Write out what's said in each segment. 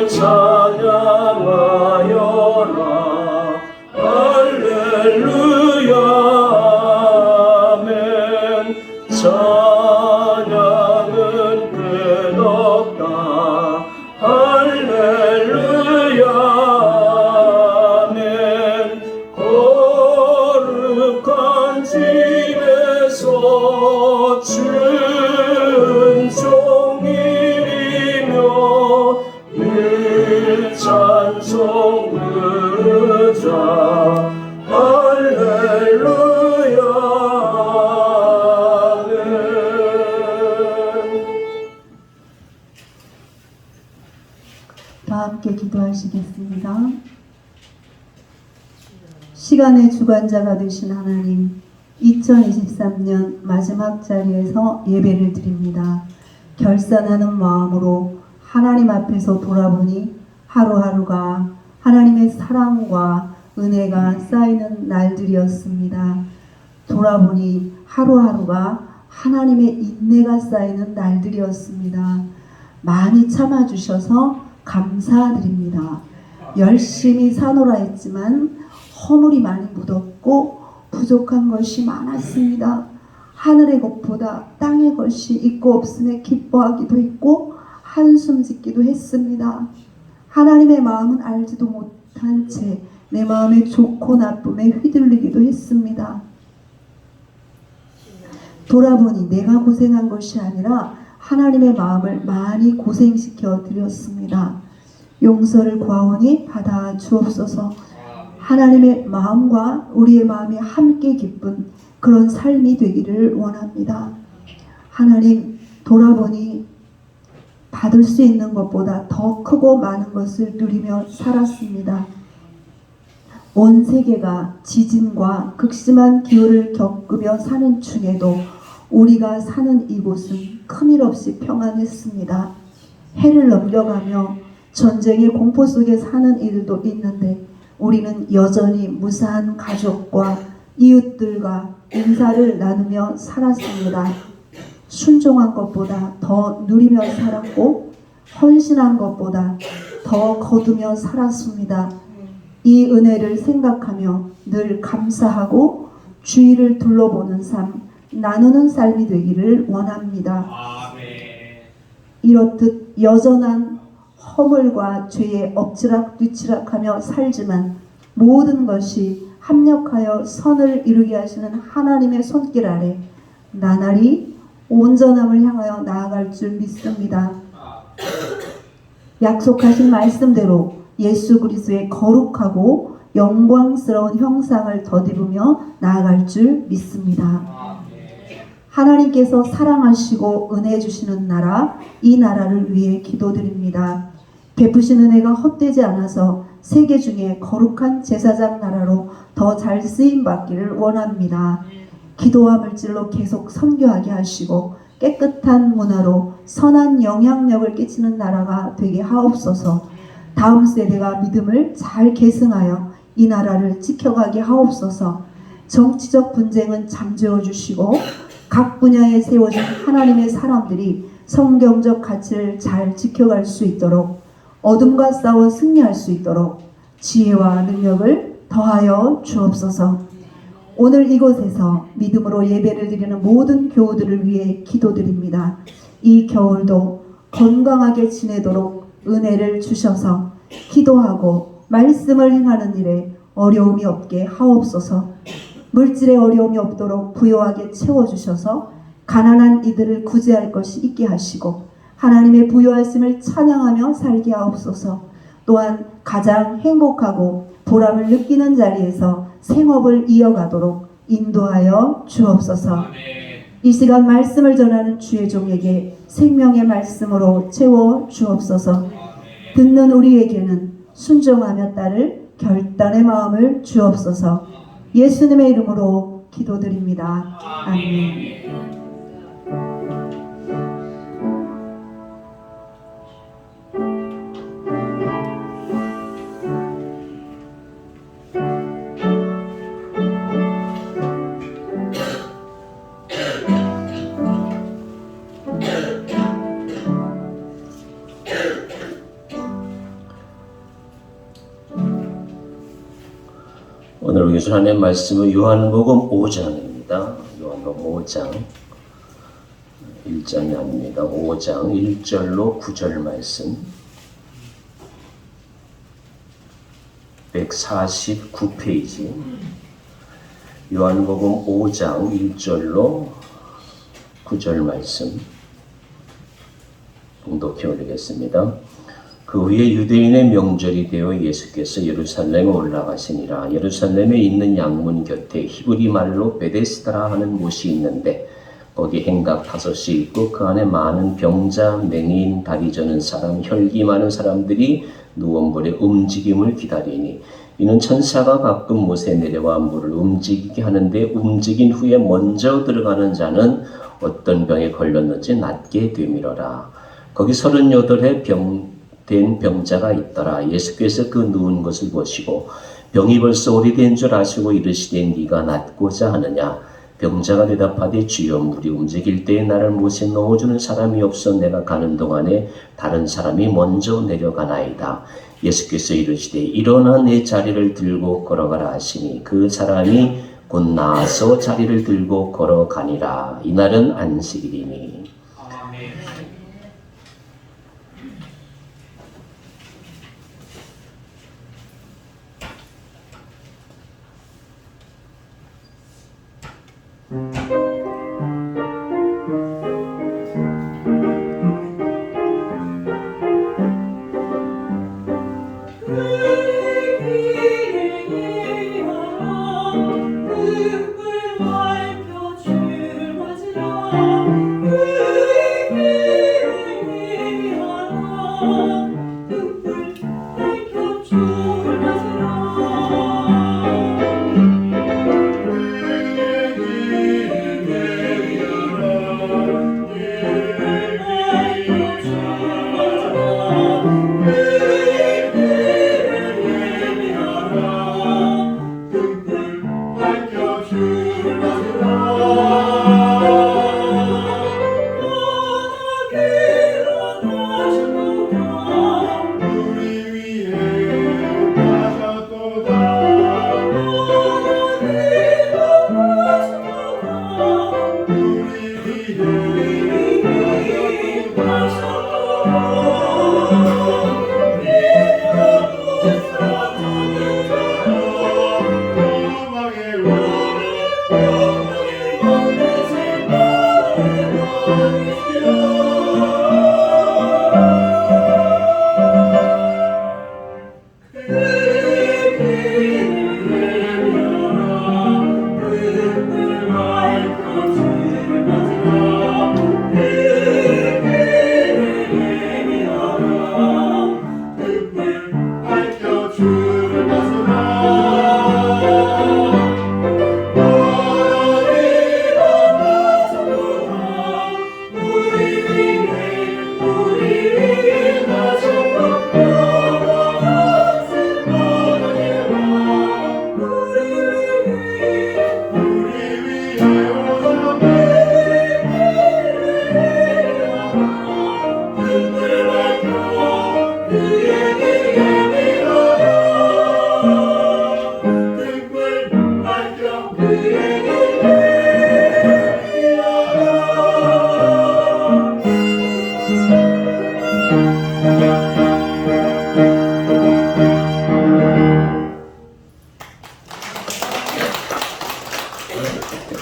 찬양하여라. 할렐루야. 아멘. 찬양은 끝없다. 할렐루야. 아멘. 거룩한 집에서 준종일이며 늘 찬송 부르자. 할렐루야. 아멘. 다 함께 기도하시겠습니다. 시간의 주관자가 되신 하나님, 2023년 마지막 자리에서 예배를 드립니다. 결산하는 마음으로 하나님 앞에서 돌아보니 하루하루가 하나님의 사랑과 은혜가 쌓이는 날들이었습니다. 돌아보니 하루하루가 하나님의 인내가 쌓이는 날들이었습니다. 많이 참아주셔서 감사드립니다. 열심히 사노라 했지만 허물이 많이 묻었고 부족한 것이 많았습니다. 하늘의 것보다 땅의 것이 있고 없음에 기뻐하기도 했고 한숨 짓기도 했습니다. 하나님의 마음은 알지도 못한 채 내 마음의 좋고 나쁨에 휘둘리기도 했습니다. 돌아보니 내가 고생한 것이 아니라 하나님의 마음을 많이 고생시켜 드렸습니다. 용서를 구하오니 받아 주옵소서. 하나님의 마음과 우리의 마음이 함께 기쁜 그런 삶이 되기를 원합니다. 하나님, 돌아보니 받을 수 있는 것보다 더 크고 많은 것을 누리며 살았습니다. 온 세계가 지진과 극심한 기후를 겪으며 사는 중에도 우리가 사는 이곳은 큰일 없이 평안했습니다. 해를 넘겨가며 전쟁의 공포 속에 사는 이들도 있는데 우리는 여전히 무사한 가족과 이웃들과 인사를 나누며 살았습니다. 순종한 것보다 더 누리며 살았고 헌신한 것보다 더 거두며 살았습니다. 이 은혜를 생각하며 늘 감사하고 주위를 둘러보는 삶, 나누는 삶이 되기를 원합니다. 이렇듯 여전한 허물과 죄에 엎치락뒤치락하며 살지만 모든 것이 합력하여 선을 이루게 하시는 하나님의 손길 아래 나날이 온전함을 향하여 나아갈 줄 믿습니다. 약속하신 말씀대로 예수 그리스도의 거룩하고 영광스러운 형상을 덧입으며 나아갈 줄 믿습니다. 하나님께서 사랑하시고 은혜 주시는 나라, 이 나라를 위해 기도드립니다. 베푸신 은혜가 헛되지 않아서 세계 중에 거룩한 제사장 나라로 더 잘 쓰임 받기를 원합니다. 기도와 물질로 계속 선교하게 하시고 깨끗한 문화로 선한 영향력을 끼치는 나라가 되게 하옵소서. 다음 세대가 믿음을 잘 계승하여 이 나라를 지켜가게 하옵소서. 정치적 분쟁은 잠재워 주시고 각 분야에 세워진 하나님의 사람들이 성경적 가치를 잘 지켜갈 수 있도록, 어둠과 싸워 승리할 수 있도록 지혜와 능력을 더하여 주옵소서. 오늘 이곳에서 믿음으로 예배를 드리는 모든 교우들을 위해 기도드립니다. 이 겨울도 건강하게 지내도록 은혜를 주셔서 기도하고 말씀을 행하는 일에 어려움이 없게 하옵소서. 물질에 어려움이 없도록 부요하게 채워주셔서 가난한 이들을 구제할 것이 있게 하시고 하나님의 부요하심을 찬양하며 살게 하옵소서. 또한 가장 행복하고 보람을 느끼는 자리에서 생업을 이어가도록 인도하여 주옵소서. 이 시간 말씀을 전하는 주의 종에게 생명의 말씀으로 채워 주옵소서. 듣는 우리에게는 순종하며 따를 결단의 마음을 주옵소서. 예수님의 이름으로 기도드립니다. 아멘. 오늘 우리 하나님의 말씀은 요한복음 5장입니다. 요한복음 5장 1장이 아닙니다. 5장 1절로 9절 말씀 149페이지 요한복음 5장 1절로 9절 말씀 봉독해 올리겠습니다. 그 후에 유대인의 명절이 되어 예수께서 예루살렘에 올라가시니라. 예루살렘에 있는 양문 곁에 히브리 말로 베데스다라 하는 곳이 있는데 거기 행각 5이 있고 그 안에 많은 병자, 맹인, 다리 저는 사람, 혈기 많은 사람들이 누워물의 움직임을 기다리니 이는 천사가 가끔 못에 내려와 물을 움직이게 하는데 움직인 후에 먼저 들어가는 자는 어떤 병에 걸렸는지 낫게 되밀어라. 거기 38의 된 병자가 있더라. 예수께서 그 누운 것을 보시고 병이 벌써 오래된 줄 아시고 이르시되 네가 낫고자 하느냐. 병자가 대답하되 주여 물이 움직일 때에 나를 못에 넣어주는 사람이 없어 내가 가는 동안에 다른 사람이 먼저 내려가나이다. 예수께서 이르시되 일어나 내 자리를 들고 걸어가라 하시니 그 사람이 곧 나아서 자리를 들고 걸어가니라. 이날은 안식일이니.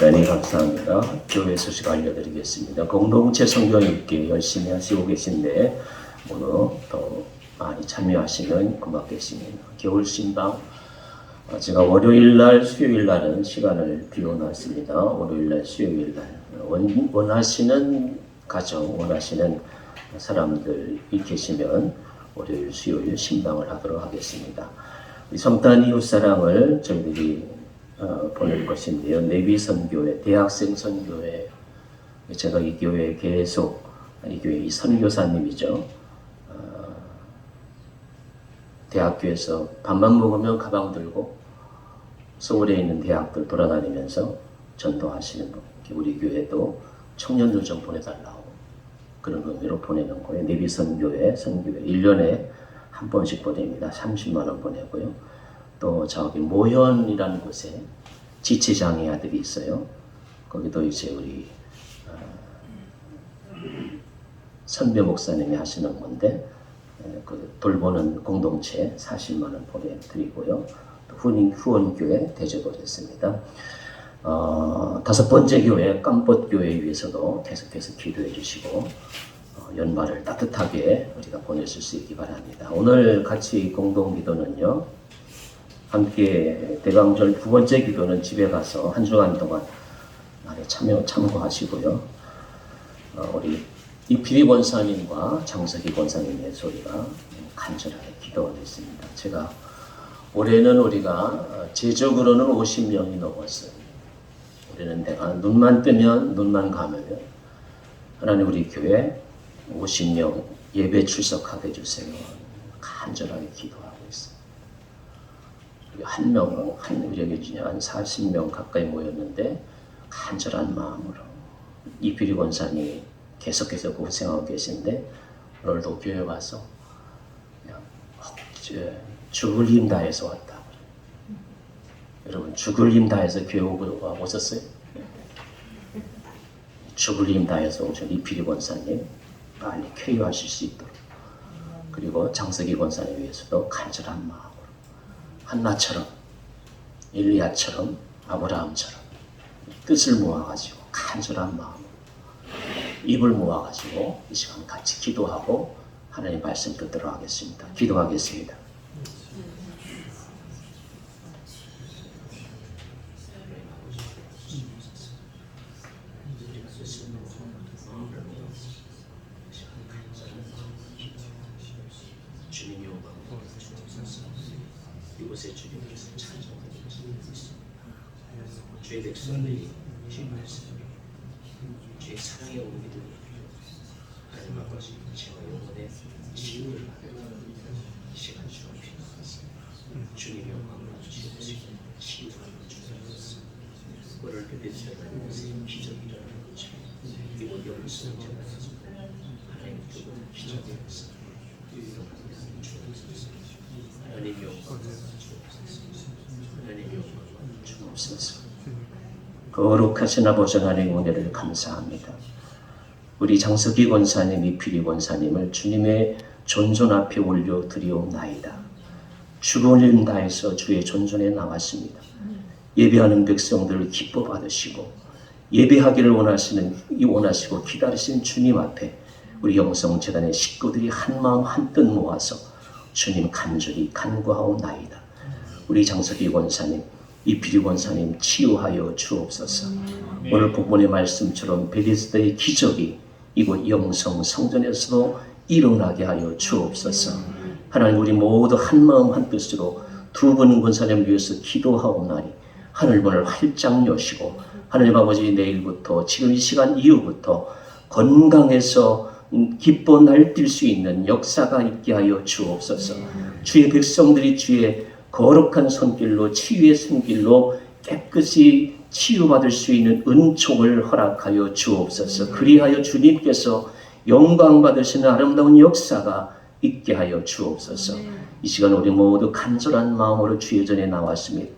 대단히 감사합니다. 교회 소식 알려드리겠습니다. 공동체 성경 읽기 열심히 하시고 계신데 오늘 더 많이 참여하시면 고맙겠습니다. 겨울 신방 제가 월요일날 수요일날은 시간을 비워놨습니다. 월요일날 수요일날 원하시는 가정 원하시는 사람들이 계시면 월요일 수요일 신방을 하도록 하겠습니다. 우리 성탄 이웃 사랑을 저희들이 보낼 것인데요. 내비 선교회, 대학생 선교회, 제가 이 교회에 계속 이 교회 이 선교사님이죠. 대학교에서 밥만 먹으면 가방 들고 서울에 있는 대학들 돌아다니면서 전도하시는 분. 우리 교회도 청년들 좀 보내달라고 그런 의미로 보내는 거예요. 내비 선교회, 선교회 1년에 한 번씩 보냅니다. 30만 원 보내고요. 또 저기 모현이라는 곳에 지체장애 아들이 있어요. 거기도 이제 우리 선배 목사님이 하시는 건데 그 돌보는 공동체 40만 원 보내드리고요. 후원교회 대접을 했습니다. 다섯 번째 교회 깜벗교회 위해서도 계속해서 기도해 주시고 연말을 따뜻하게 우리가 보내실 수 있기 바랍니다. 오늘 같이 공동기도는요. 함께 대강절 두 번째 기도는 집에 가서 한 주간 동안 참고하시고요. 우리 이필희 권사님과 장석희 권사님의 소리가 간절하게 기도하겠습니다. 제가 올해는 우리가 제적으로는 50명이 넘었어요. 우리는 내가 눈만 뜨면 눈만 감으면 하나님 우리 교회 50명 예배 출석하게 해주세요. 간절하게 기도하고 있어요. 여기 한 40명 가까이 모였는데 간절한 마음으로 이필희 권사님이 계속해서 고생하고 계신데 오늘도 교회 와서 그냥 죽을 힘 다해서 왔다. 여러분 죽을 힘 다해서 교회 오셨어요? 죽을 힘 다해서 오신 이필희 권사님 빨리 쾌유하실 수 있도록 그리고 장석희 권사님 위해서도 간절한 마음으로 한나처럼 엘리야처럼 아브라함처럼 뜻을 모아가지고 간절한 마음으로 입을 모아가지고 이 시간 같이 기도하고 하나님 말씀 듣도록 하겠습니다. 기도하겠습니다. 주님이 오고 이곳에 주님께서 찾아오셔서 주의 백성들이 주의 말씀 주의 사랑의 오기를 하나님 아버지 제가 영혼의 치유를 받는 이 시간 주옵소서. 주님의 영광을 주시옵시고 치유하여 주옵소서. 그를 베데스다라는 곳에 기적이 일어나는 곳에 이곳 영성 전하소서. 하나님 그곳 기적이 일어나서 하나님 영광을 주옵소서. 하나님 영광을 주옵소서. 거룩하신 아버지 하나님 은혜를 감사합니다. 우리 장석희 권사님, 이필희 권사님을 주님의 존전 앞에 올려 드리옵나이다. 죽은 힘 다해서 주의 존전에 나왔습니다. 예배하는 백성들을 기뻐 받으시고 예배하기를 원하시고 기다리신 주님 앞에 우리 영성재단의 식구들이 한마음 한뜻 모아서 주님 간절히 간구하옵나이다. 우리 장석희 권사님, 이필희 권사님 치유하여 주옵소서. 오늘 본문의 말씀처럼 베데스다의 기적이 이곳 영성 성전에서도 일어나게 하여 주옵소서. 하나님 우리 모두 한마음 한뜻으로 두 분 권사님을 위해서 기도하옵나니 하늘문을 활짝 여시고 하나님 아버지 내일부터 지금 이 시간 이후부터 건강해서 기뻐 날뛸 수 있는 역사가 있게 하여 주옵소서. 주의 백성들이 주의 거룩한 손길로 치유의 손길로 깨끗이 치유받을 수 있는 은총을 허락하여 주옵소서. 그리하여 주님께서 영광 받으시는 아름다운 역사가 있게 하여 주옵소서. 이 시간 우리 모두 간절한 마음으로 주의 전에 나왔습니다.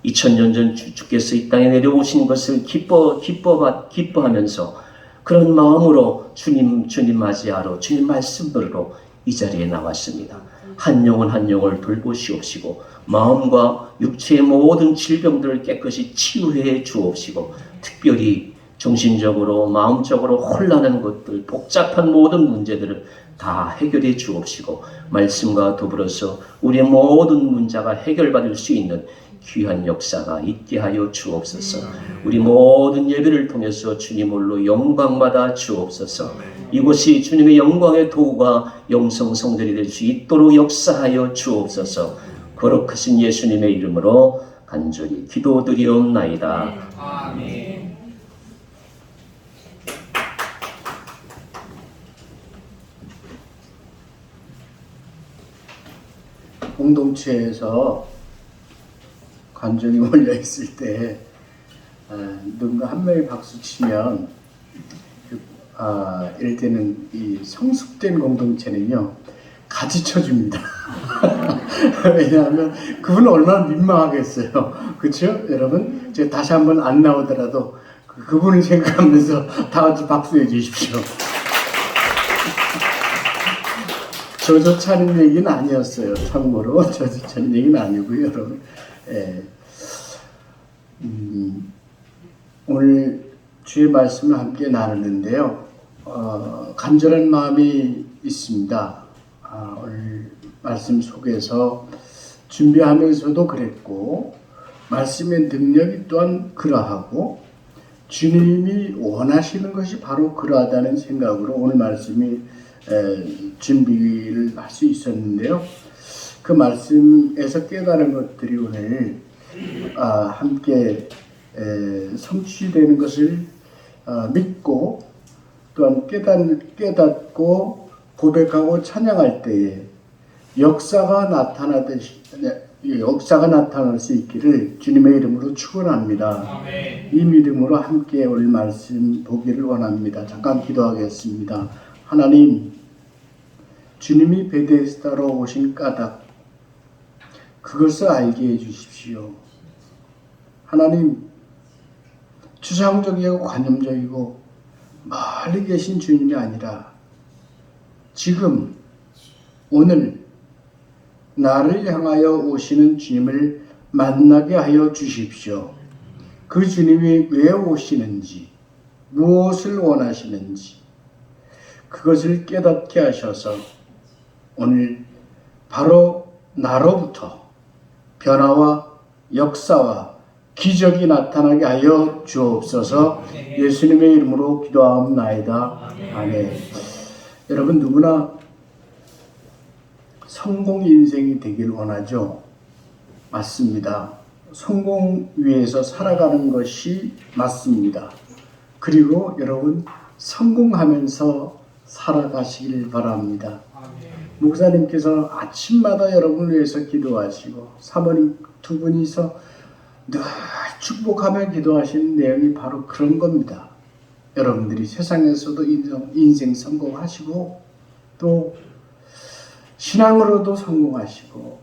2000년 전 주께서 이 땅에 내려오신 것을 기뻐하면서 그런 마음으로 주님 맞이하러 주님 말씀 들으러 이 자리에 나왔습니다. 한 영혼 한 영혼을 돌보시옵시고 마음과 육체의 모든 질병들을 깨끗이 치유해 주옵시고 특별히 정신적으로 마음적으로 혼란한 것들 복잡한 모든 문제들을 다 해결해 주옵시고 말씀과 더불어서 우리의 모든 문제가 해결받을 수 있는 귀한 역사가 있게 하여 주옵소서. 우리 모든 예배를 통해서 주님 홀로 영광받아 주옵소서. 이곳이 주님의 영광의 도구가 영성 성전이 될 수 있도록 역사하여 주옵소서. 거룩하신 예수님의 이름으로 간절히 기도드리옵나이다. 아멘. 공동체에서 관중이 몰려 있을 때 누군가 한 명이 박수 치면 이럴 때는 이 성숙된 공동체는요 같이 쳐줍니다. 왜냐하면 그분은 얼마나 민망하겠어요. 그렇죠? 여러분, 제가 다시 한번 안 나오더라도 그분을 생각하면서 다 같이 박수해 주십시오. 저도 차는 얘기는 아니었어요. 참고로 저도 차는 얘기는 아니고요, 여러분. 예. 오늘 주의 말씀을 함께 나누는데요. 간절한 마음이 있습니다. 오늘 말씀 속에서 준비하면서도 그랬고, 말씀의 능력이 또한 그러하고, 주님이 원하시는 것이 바로 그러하다는 생각으로 오늘 말씀이 준비를 할 수 있었는데요. 그 말씀에서 깨달은 것들이 오늘 함께 성취되는 것을 믿고 또한 깨닫고 고백하고 찬양할 때에 역사가 나타날 수 있기를 주님의 이름으로 축원합니다. 이 믿음으로 함께 오늘 말씀 보기를 원합니다. 잠깐 기도하겠습니다. 하나님, 주님이 베데스다로 오신 까닭, 그것을 알게 해주십시오. 하나님, 추상적이고 관념적이고 멀리 계신 주님이 아니라 지금 오늘 나를 향하여 오시는 주님을 만나게 하여 주십시오. 그 주님이 왜 오시는지, 무엇을 원하시는지 그것을 깨닫게 하셔서 오늘 바로 나로부터 변화와 역사와 기적이 나타나게 하여 주옵소서. 예수님의 이름으로 기도하옵나이다. 아멘. 여러분, 누구나 성공 인생이 되길 원하죠. 맞습니다. 성공 위해서 살아가는 것이 맞습니다. 그리고 여러분, 성공하면서 살아가시길 바랍니다. 목사님께서 아침마다 여러분을 위해서 기도하시고 사모님 두 분이서 늘 축복하며 기도하시는 내용이 바로 그런 겁니다. 여러분들이 세상에서도 인생 성공하시고 또 신앙으로도 성공하시고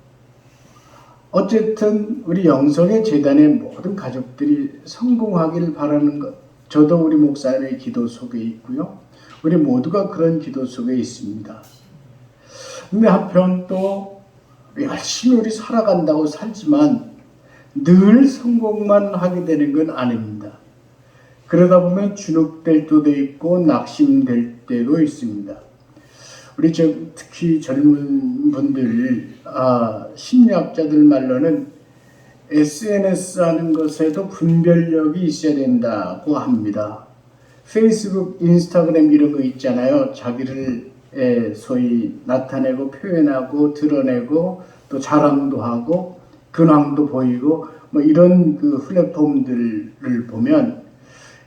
어쨌든 우리 영성의 재단의 모든 가족들이 성공하기를 바라는 것, 저도 우리 목사님의 기도 속에 있고요. 우리 모두가 그런 기도 속에 있습니다. 근데 한편 또 열심히 우리 살아간다고 살지만 늘 성공만 하게 되는 건 아닙니다. 그러다 보면 주눅될 때도 있고 낙심될 때도 있습니다. 우리 특히 젊은 분들, 심리학자들 말로는 SNS 하는 것에도 분별력이 있어야 된다고 합니다. 페이스북, 인스타그램 이런 거 있잖아요. 자기를 소위 나타내고 표현하고 드러내고 또 자랑도 하고 근황도 보이고 뭐 이런 그 플랫폼들을 보면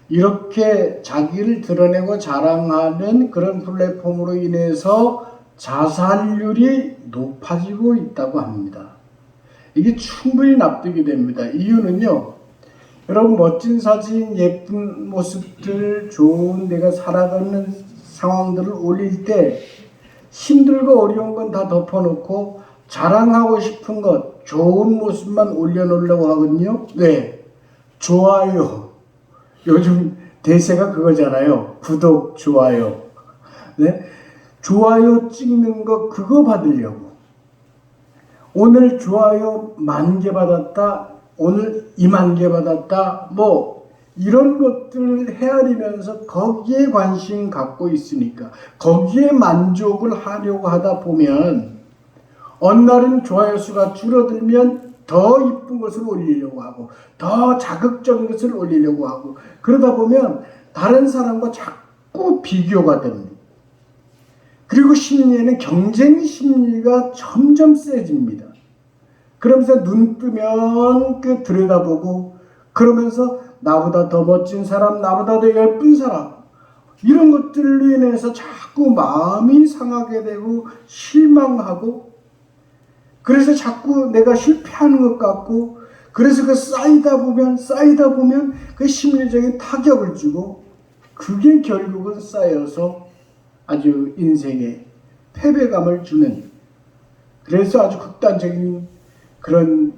이렇게 자기를 드러내고 자랑하는 그런 플랫폼으로 인해서 자살률이 높아지고 있다고 합니다. 이게 충분히 납득이 됩니다. 이유는요, 여러분 멋진 사진, 예쁜 모습들, 좋은 내가 살아가는 상황들을 올릴 때 힘들고 어려운 건 다 덮어놓고 자랑하고 싶은 것, 좋은 모습만 올려놓으려고 하거든요. 네, 좋아요. 요즘 대세가 그거잖아요. 구독, 좋아요. 네? 좋아요 찍는 거 그거 받으려고. 오늘 좋아요 10,000개 받았다. 오늘 20,000개 받았다. 뭐 이런 것들을 헤아리면서 거기에 관심 갖고 있으니까 거기에 만족을 하려고 하다 보면 어느 날은 좋아요 수가 줄어들면 더 이쁜 것을 올리려고 하고 더 자극적인 것을 올리려고 하고 그러다 보면 다른 사람과 자꾸 비교가 됩니다. 그리고 심리에는 경쟁 심리가 점점 세집니다. 그러면서 눈 뜨면 그 들여다보고 그러면서 나보다 더 멋진 사람, 나보다 더 예쁜 사람 이런 것들로 인해서 자꾸 마음이 상하게 되고 실망하고 그래서 자꾸 내가 실패하는 것 같고 그래서 그 쌓이다 보면 그 심리적인 타격을 주고 그게 결국은 쌓여서 아주 인생에 패배감을 주는 그래서 아주 극단적인 그런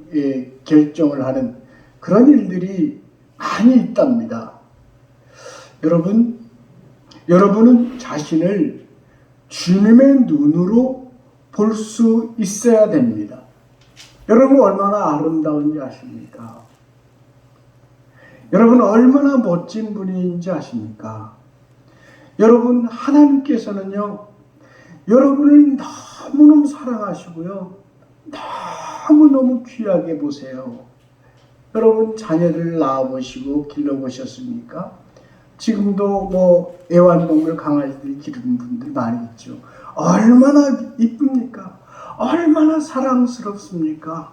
결정을 하는 그런 일들이 많이 있답니다. 여러분은 자신을 주님의 눈으로 볼 수 있어야 됩니다. 여러분 얼마나 아름다운지 아십니까? 여러분 얼마나 멋진 분인지 아십니까? 여러분 하나님께서는요, 여러분을 너무너무 사랑하시고요, 너무너무 귀하게 보세요. 여러분 자녀를 낳아보시고 길러보셨습니까? 지금도 뭐 애완동물 강아지들 기르는 분들 많이 있죠. 얼마나 이쁩니까? 얼마나 사랑스럽습니까?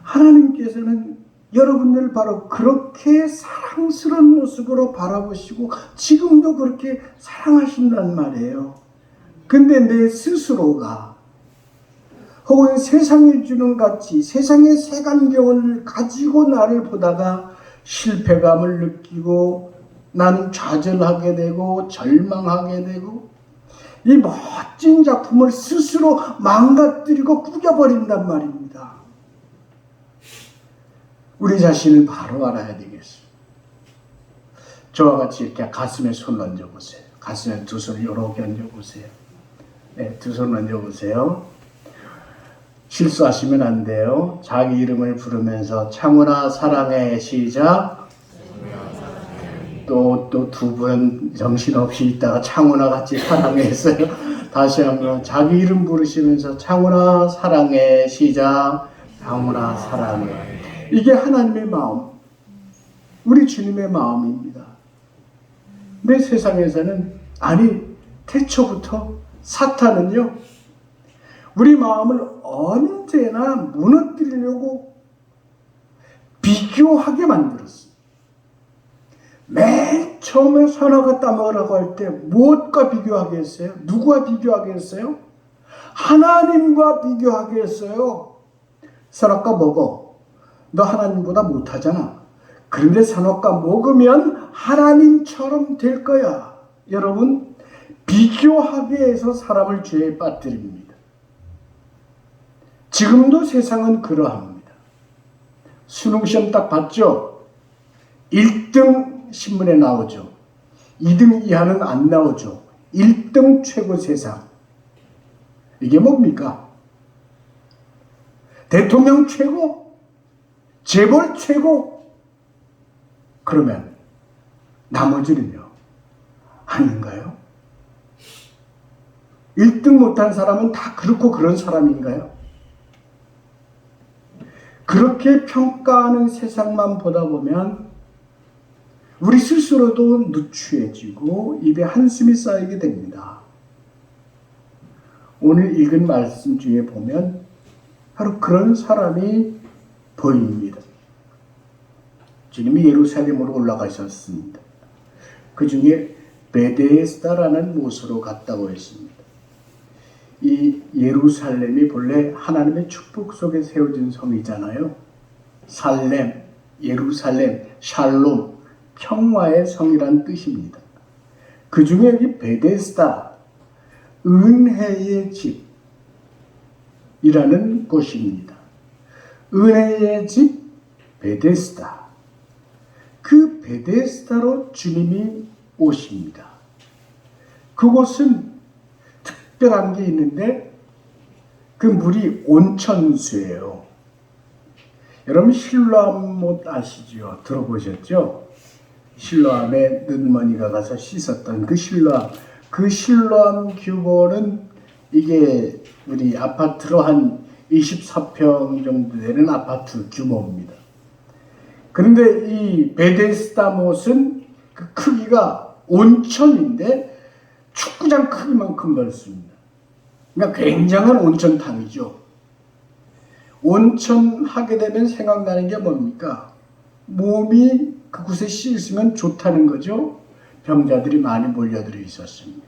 하나님께서는 여러분들을 바로 그렇게 사랑스러운 모습으로 바라보시고 지금도 그렇게 사랑하신단 말이에요. 근데 내 스스로가 혹은 세상이 주는 가치, 세상의 색안경을 가지고 나를 보다가 실패감을 느끼고 나는 좌절하게 되고 절망하게 되고 이 멋진 작품을 스스로 망가뜨리고 구겨버린단 말입니다. 우리 자신을 바로 알아야 되겠어요. 저와 같이 이렇게 가슴에 손 얹어보세요. 가슴에 두 손을 이렇게 얹어보세요. 네, 두 손 얹어보세요. 실수하시면 안 돼요. 자기 이름을 부르면서 창훈아 사랑해 시작. 또 두 분 정신없이 있다가 창훈아 같이 사랑해 했어요. 다시 한번 자기 이름 부르시면서 창훈아 사랑해 시작. 창훈아 사랑해. 이게 하나님의 마음, 우리 주님의 마음입니다. 내 세상에서는 태초부터 사탄은요, 우리 마음을 언제나 무너뜨리려고 비교하게 만들었어요. 맨 처음에 선악과 따먹으라고 할 때 무엇과 비교하게 했어요? 누구와 비교하게 했어요? 하나님과 비교하게 했어요. 선악과 먹어. 너 하나님보다 못하잖아. 그런데 선악과 먹으면 하나님처럼 될 거야. 여러분, 비교하게 해서 사람을 죄에 빠뜨립니다. 지금도 세상은 그러합니다. 수능시험 딱 봤죠? 1등 신문에 나오죠. 2등 이하는 안 나오죠. 1등 최고 세상. 이게 뭡니까? 대통령 최고? 재벌 최고? 그러면 나머지는요? 아닌가요? 1등 못한 사람은 다 그렇고 그런 사람인가요? 그렇게 평가하는 세상만 보다 보면 우리 스스로도 누추해지고 입에 한숨이 쌓이게 됩니다. 오늘 읽은 말씀 중에 보면 바로 그런 사람이 보입니다. 주님이 예루살렘으로 올라가셨습니다. 그 중에 베데스다라는 못으로 갔다고 했습니다. 이 예루살렘이 본래 하나님의 축복 속에 세워진 성이잖아요. 살렘, 예루살렘, 샬롬, 평화의 성이란 뜻입니다. 그 중에 여기 베데스다, 은혜의 집이라는 곳입니다. 은혜의 집 베데스다. 그 베데스다로 주님이 오십니다. 그곳은 특별한 게 있는데 그 물이 온천수예요. 여러분 실로암 못 아시죠? 들어보셨죠? 실로암에 눈머니가 가서 씻었던 그 실로암. 그 실로암 규모는 이게 우리 아파트로 한 24평 정도 되는 아파트 규모입니다. 그런데 이 베데스다 못은 그 크기가 온천인데 축구장 크기만큼 넓습니다. 그러니까 굉장한 온천탕이죠. 온천 하게 되면 생각나는 게 뭡니까? 몸이 그곳에 씻으면 좋다는 거죠. 병자들이 많이 몰려들어 있었습니다.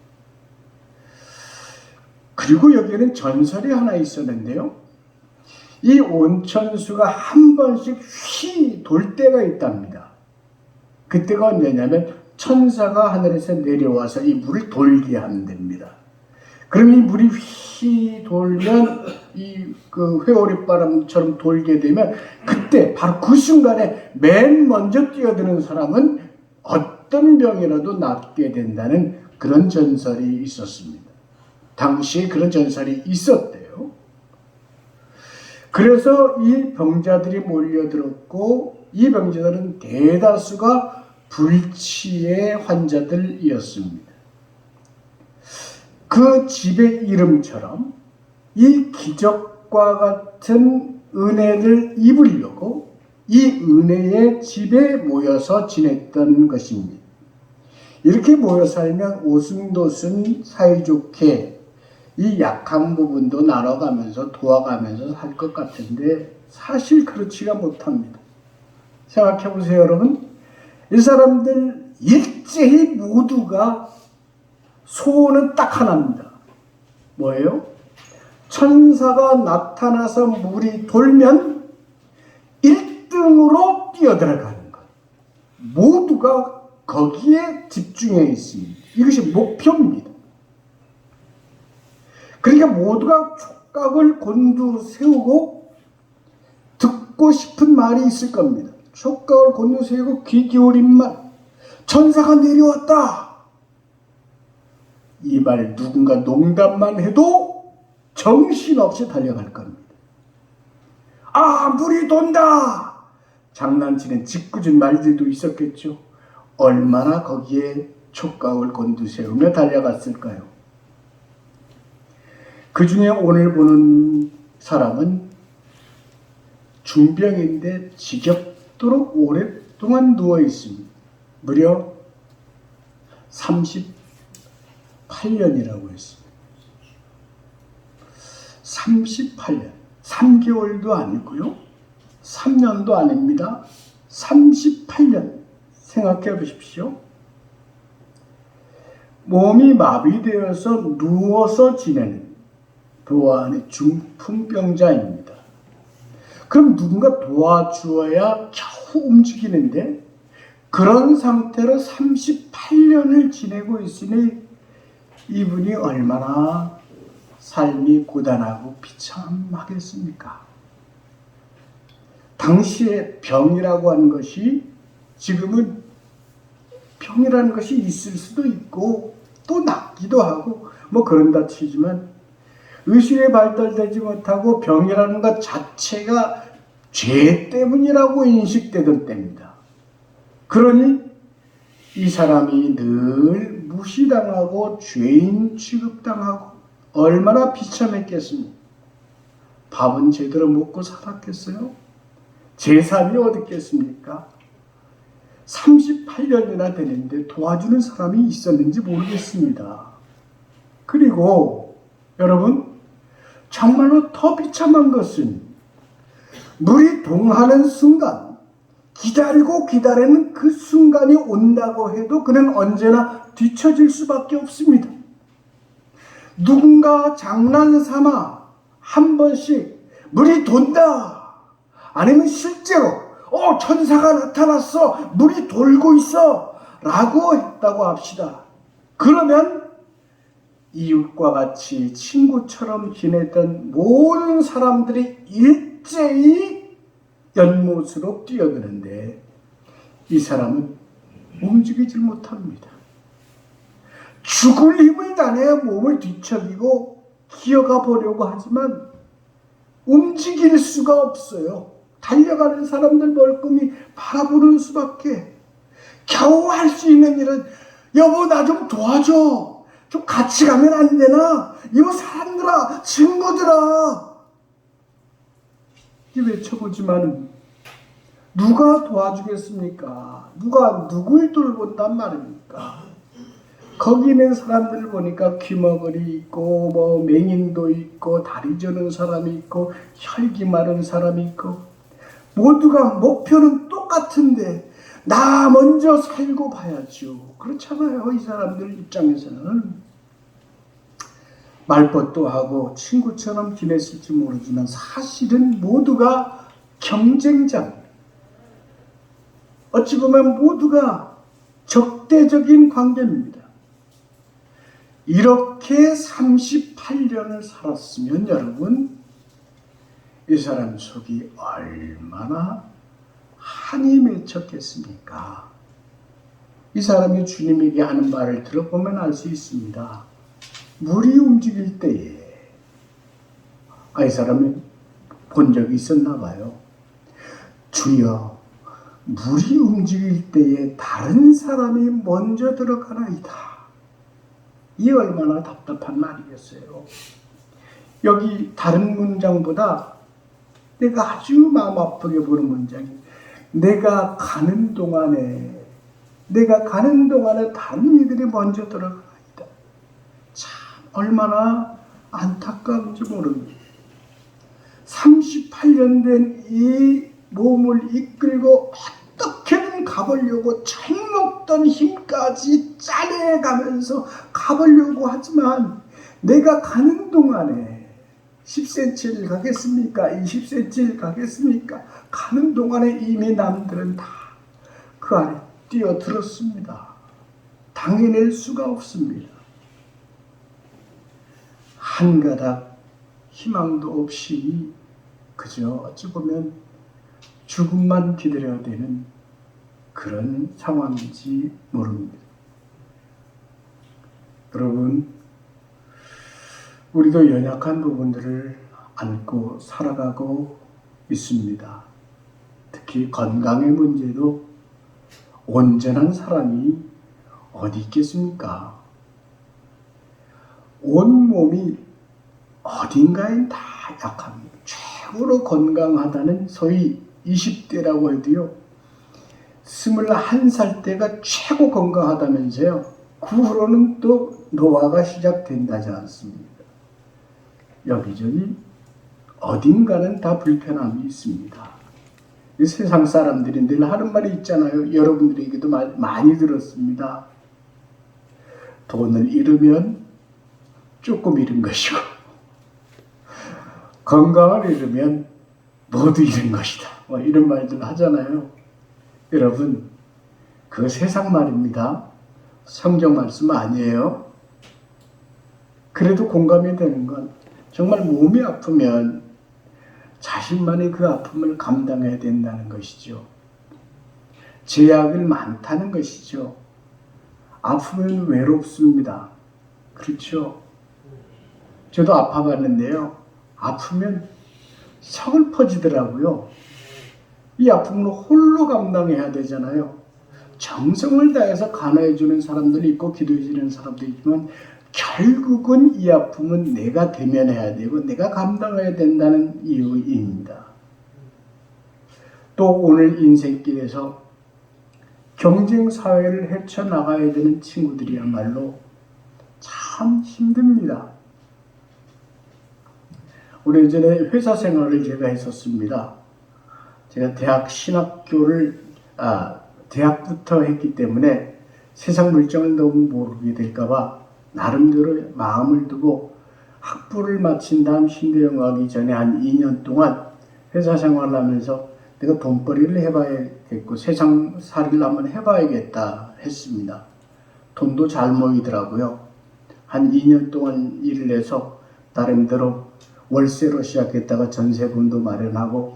그리고 여기에는 전설이 하나 있었는데요. 이 온천수가 한 번씩 휘 돌 때가 있답니다. 그때가 언제냐면 천사가 하늘에서 내려와서 이 물을 돌게 한답니다. 그럼 이 물이 휘 돌면 이 그 회오리바람처럼 돌게 되면 그때 바로 그 순간에 맨 먼저 뛰어드는 사람은 어떤 병이라도 낫게 된다는 그런 전설이 있었습니다. 당시에 그런 전설이 있었대요. 그래서 이 병자들이 몰려들었고 이 병자들은 대다수가 불치의 환자들이었습니다. 그 집의 이름처럼 이 기적과 같은 은혜를 입으려고 이 은혜의 집에 모여서 지냈던 것입니다. 이렇게 모여 살면 오순도순 사이좋게 이 약한 부분도 나눠가면서 도와가면서 살 것 같은데 사실 그렇지가 못합니다. 생각해 보세요, 여러분. 이 사람들 일제히 모두가 소원은 딱 하나입니다. 뭐예요? 천사가 나타나서 물이 돌면 1등으로 뛰어들어가는 것. 모두가 거기에 집중해 있습니다. 이것이 목표입니다. 그러니까 모두가 촉각을 곤두세우고 듣고 싶은 말이 있을 겁니다. 촉각을 곤두세우고 귀 기울인 말. 천사가 내려왔다. 이 말 누군가 농담만 해도 정신없이 달려갈 겁니다. 아, 물이 돈다! 장난치는 짓궂은 말들도 있었겠죠. 얼마나 거기에 촉각을 곤두세우며 달려갔을까요? 그 중에 오늘 보는 사람은 중병인데 지겹도록 오랫동안 누워 있습니다. 무려 38년이라고 했습니다. 38년. 3개월도 아니고요. 3년도 아닙니다. 38년. 생각해 보십시오. 몸이 마비되어서 누워서 지내는 도안의 중풍병자입니다. 그럼 누군가 도와주어야 겨우 움직이는데 그런 상태로 38년을 지내고 있으니 이분이 얼마나 삶이 고단하고 비참하겠습니까? 당시에 병이라고 하는 것이 지금은 병이라는 것이 있을 수도 있고 또 낫기도 하고 뭐 그런다 치지만 의식이 발달되지 못하고 병이라는 것 자체가 죄 때문이라고 인식되던 때입니다. 그러니 이 사람이 늘 무시당하고 죄인 취급당하고 얼마나 비참했겠습니까? 밥은 제대로 먹고 살았겠어요? 재산이 어디 있겠습니까? 38년이나 되는데 도와주는 사람이 있었는지 모르겠습니다. 그리고 여러분, 정말로 더 비참한 것은 물이 동하는 순간, 기다리고 기다리는 그 순간이 온다고 해도 그는 언제나 뒤처질 수밖에 없습니다. 누군가 장난삼아 한 번씩 물이 돈다, 아니면 실제로 천사가 나타났어, 물이 돌고 있어 라고 했다고 합시다. 그러면 이웃과 같이 친구처럼 지냈던 모든 사람들이 일제히 연못으로 뛰어드는데 이 사람은 움직이질 못합니다. 죽을 힘을 다내야 몸을 뒤척이고 기어가 보려고 하지만 움직일 수가 없어요. 달려가는 사람들 멀끔히 바라보는 수밖에. 겨우 할 수 있는 일은 여보 나 좀 도와줘. 좀 같이 가면 안 되나? 이거 사람들아, 친구들아. 이 외쳐보지만 누가 도와주겠습니까? 누가 누굴 돌본단 말입니까? 거기 있는 사람들 보니까 귀머거리 있고 뭐 맹인도 있고 다리 저는 사람이 있고 혈기 마른 사람이 있고 모두가 목표는 똑같은데 나 먼저 살고 봐야죠. 그렇잖아요. 이 사람들 입장에서는 말벗도 하고 친구처럼 지냈을지 모르지만 사실은 모두가 경쟁자입니다. 어찌 보면 모두가 적대적인 관계입니다. 이렇게 38년을 살았으면 여러분, 이 사람 속이 얼마나 한이 맺혔겠습니까? 이 사람이 주님에게 하는 말을 들어보면 알 수 있습니다. 물이 움직일 때에 이 사람이 본 적이 있었나 봐요. 주여, 물이 움직일 때에 다른 사람이 먼저 들어가나이다. 이 얼마나 답답한 말이겠어요. 여기 다른 문장보다 내가 아주 마음 아프게 보는 문장이, 내가 가는 동안에 다른 이들이 먼저 들어가나이다. 참 얼마나 안타까운지 모릅니다. 38년 된 이 몸을 이끌고 어떻게든 가보려고 젊었던 힘까지 짜내가면서 가보려고 하지만, 내가 가는 동안에 10cm를 가겠습니까? 20cm를 가겠습니까? 가는 동안에 이미 남들은 다 그 안에 뛰어들었습니다. 당해낼 수가 없습니다. 한 가닥 희망도 없이 그저 어찌 보면 죽음만 기다려야 되는 그런 상황인지 모릅니다. 여러분, 우리도 연약한 부분들을 안고 살아가고 있습니다. 특히 건강의 문제도 온전한 사람이 어디 있겠습니까? 온 몸이 어딘가엔 다 약합니다. 최고로 건강하다는 소위 20대라고 해도요, 21살 때가 최고 건강하다면서요. 그 후로는 또 노화가 시작된다지 않습니까? 여기저기 어딘가는 다 불편함이 있습니다. 이 세상 사람들이 늘 하는 말이 있잖아요. 여러분들에게도 많이 들었습니다. 돈을 잃으면 조금 잃은 것이고, 건강을 잃으면 모두 잃은 것이다. 이런 말들 하잖아요. 여러분, 그거 세상 말입니다. 성경 말씀 아니에요. 그래도 공감이 되는 건, 정말 몸이 아프면 자신만이 그 아픔을 감당해야 된다는 것이죠. 제약을 많다는 것이죠. 아프면 외롭습니다. 그렇죠? 저도 아파봤는데요. 아프면 서글퍼지더라고요. 이 아픔을 홀로 감당해야 되잖아요. 정성을 다해서 간호해주는 사람들이 있고 기도해주는 사람도 있지만, 결국은 이 아픔은 내가 대면해야 되고 내가 감당해야 된다는 이유입니다. 또 오늘 인생길에서 경쟁사회를 헤쳐나가야 되는 친구들이야말로 참 힘듭니다. 오래전에 회사 생활을 제가 했었습니다. 제가 대학부터 했기 때문에 세상 물정을 너무 모르게 될까봐 나름대로 마음을 두고 학부를 마친 다음 신대영하기 전에 한 2년 동안 회사 생활을 하면서 내가 돈벌이를 해봐야겠고 세상살이를 한번 해봐야겠다 했습니다. 돈도 잘 모이더라고요. 한 2년 동안 일을 해서 나름대로 월세로 시작했다가 전세금도 마련하고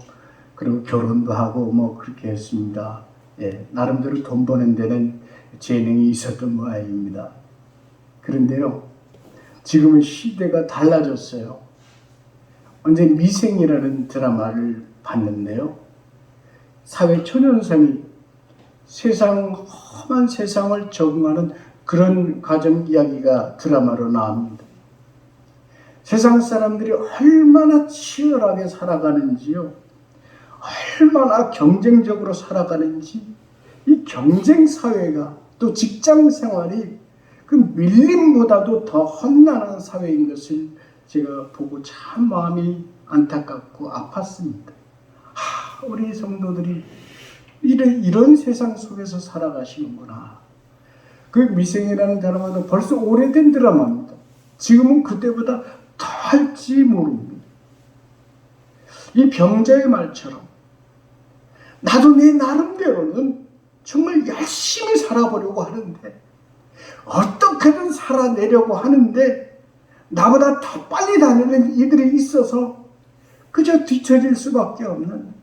그리고 결혼도 하고 그렇게 했습니다. 예, 나름대로 돈 버는 데는 재능이 있었던 모양입니다. 그런데요, 지금은 시대가 달라졌어요. 언제 미생이라는 드라마를 봤는데요, 사회 초년생이 험한 세상을 적응하는 그런 가정 이야기가 드라마로 나옵니다. 세상 사람들이 얼마나 치열하게 살아가는지요, 얼마나 경쟁적으로 살아가는지, 이 경쟁 사회가 또 직장 생활이 그 밀림보다도 더 험난한 사회인 것을 제가 보고 참 마음이 안타깝고 아팠습니다. 우리 성도들이 이런 세상 속에서 살아가시는구나. 그 미생이라는 드라마도 벌써 오래된 드라마입니다. 지금은 그때보다 더 할지 모릅니다. 이 병자의 말처럼 나도 내 나름대로는 정말 열심히 살아보려고 하는데 어떻게든 살아내려고 하는데 나보다 더 빨리 다니는 이들이 있어서 그저 뒤처질 수밖에 없는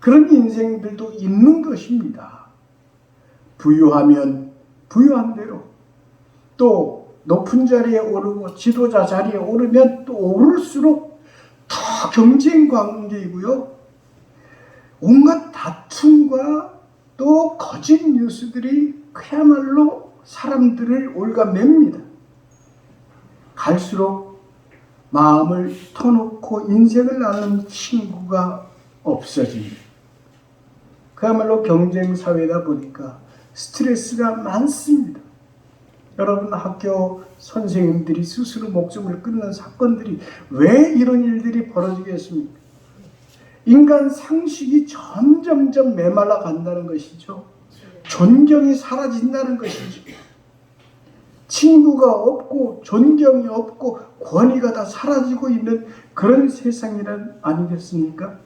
그런 인생들도 있는 것입니다. 부유하면 부유한 대로, 또 높은 자리에 오르고 지도자 자리에 오르면 또 오를수록 더 경쟁 관계이고요. 온갖 다툼과 또 거짓 뉴스들이 그야말로 사람들을 올가맵니다. 갈수록 마음을 터놓고 인생을 나누는 친구가 없어집니다. 그야말로 경쟁 사회다 보니까 스트레스가 많습니다. 여러분, 학교 선생님들이 스스로 목숨을 끊는 사건들이 왜 이런 일들이 벌어지겠습니까? 인간 상식이 점점점 메말라 간다는 것이죠. 존경이 사라진다는 것이죠. 친구가 없고 존경이 없고 권위가 다 사라지고 있는 그런 세상이란 아니겠습니까?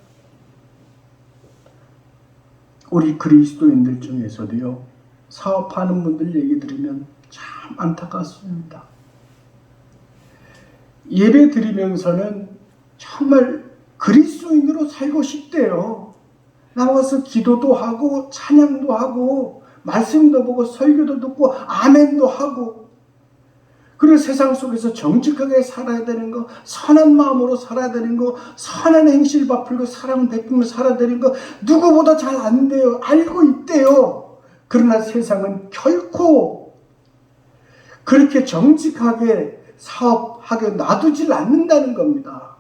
우리 그리스도인들 중에서도요, 사업하는 분들 얘기 들으면 참 안타깝습니다. 예배 드리면서는 정말 그리스도인으로 살고 싶대요. 나와서 기도도 하고 찬양도 하고 말씀도 보고 설교도 듣고 아멘도 하고, 그리고 세상 속에서 정직하게 살아야 되는 거, 선한 마음으로 살아야 되는 거, 선한 행실 베풀고 사랑 베풀며 살아야 되는 거 누구보다 잘 안돼요. 알고 있대요. 그러나 세상은 결코 그렇게 정직하게 사업하게 놔두질 않는다는 겁니다.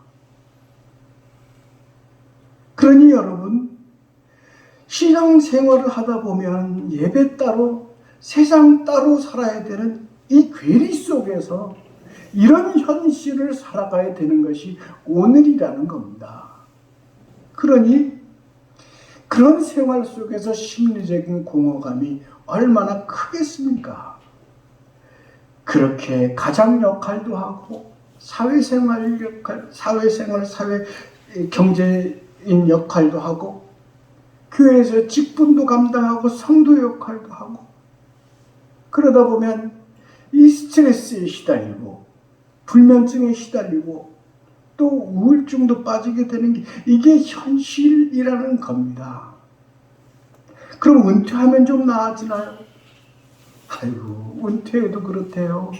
그러니 여러분, 신앙생활을 하다 보면 예배 따로 세상 따로 살아야 되는 이 괴리 속에서 이런 현실을 살아가야 되는 것이 오늘이라는 겁니다. 그러니 그런 생활 속에서 심리적인 공허감이 얼마나 크겠습니까? 그렇게 가장 역할도 하고 사회생활 역할, 사회 경제인 역할도 하고 교회에서 직분도 감당하고 성도 역할도 하고, 그러다 보면 이 스트레스에 시달리고 불면증에 시달리고 또 우울증도 빠지게 되는 게 이게 현실이라는 겁니다. 그럼 은퇴하면 좀 나아지나요? 아이고, 은퇴해도 그렇대요.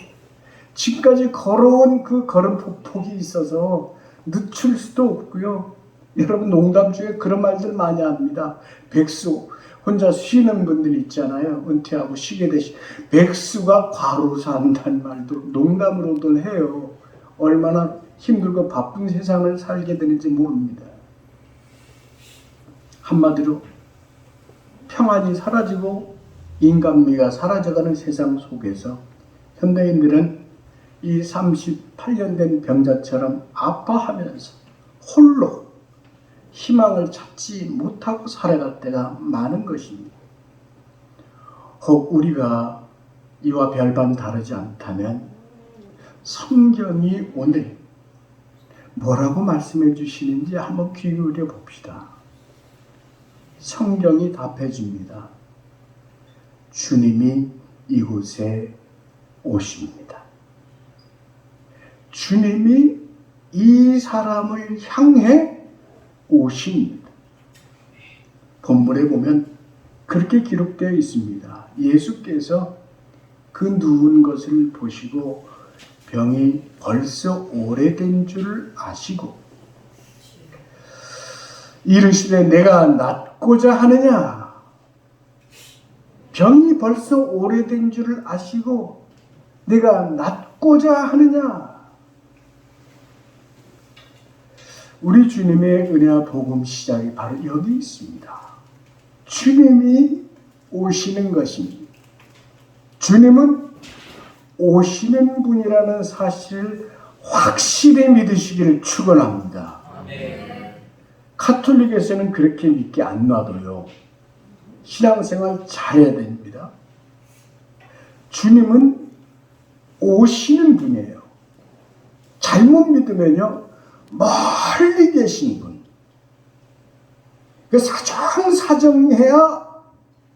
지금까지 걸어온 그 걸음 폭폭이 있어서 늦출 수도 없고요. 여러분, 농담 중에 그런 말들 많이 합니다. 백수, 혼자 쉬는 분들 있잖아요. 은퇴하고 쉬게 되시. 백수가 과로사 한다는 말도 농담으로들 해요. 얼마나 힘들고 바쁜 세상을 살게 되는지 모릅니다. 한마디로 평안이 사라지고 인간미가 사라져가는 세상 속에서 현대인들은 이 38년 된 병자처럼 아파하면서 홀로 희망을 찾지 못하고 살아갈 때가 많은 것입니다. 혹 우리가 이와 별반 다르지 않다면 성경이 오늘 뭐라고 말씀해 주시는지 한번 귀 기울여 봅시다. 성경이 답해 줍니다. 주님이 이곳에 오십니다. 주님이 이 사람을 향해 오십니다. 본문에 보면 그렇게 기록되어 있습니다. 예수께서 그 누운 것을 보시고 병이 벌써 오래된 줄 아시고 이르시되 내가 낫고자 하느냐. 병이 벌써 오래된 줄 아시고 내가 낫고자 하느냐. 우리 주님의 은혜와 복음 시작이 바로 여기 있습니다. 주님이 오시는 것입니다. 주님은 오시는 분이라는 사실을 확실히 믿으시기를 축원합니다. 카톨릭에서는 그렇게 믿게 안 놔둬요. 신앙생활 잘해야 됩니다. 주님은 오시는 분이에요. 잘못 믿으면요, 멀리 계신 분. 사정사정해야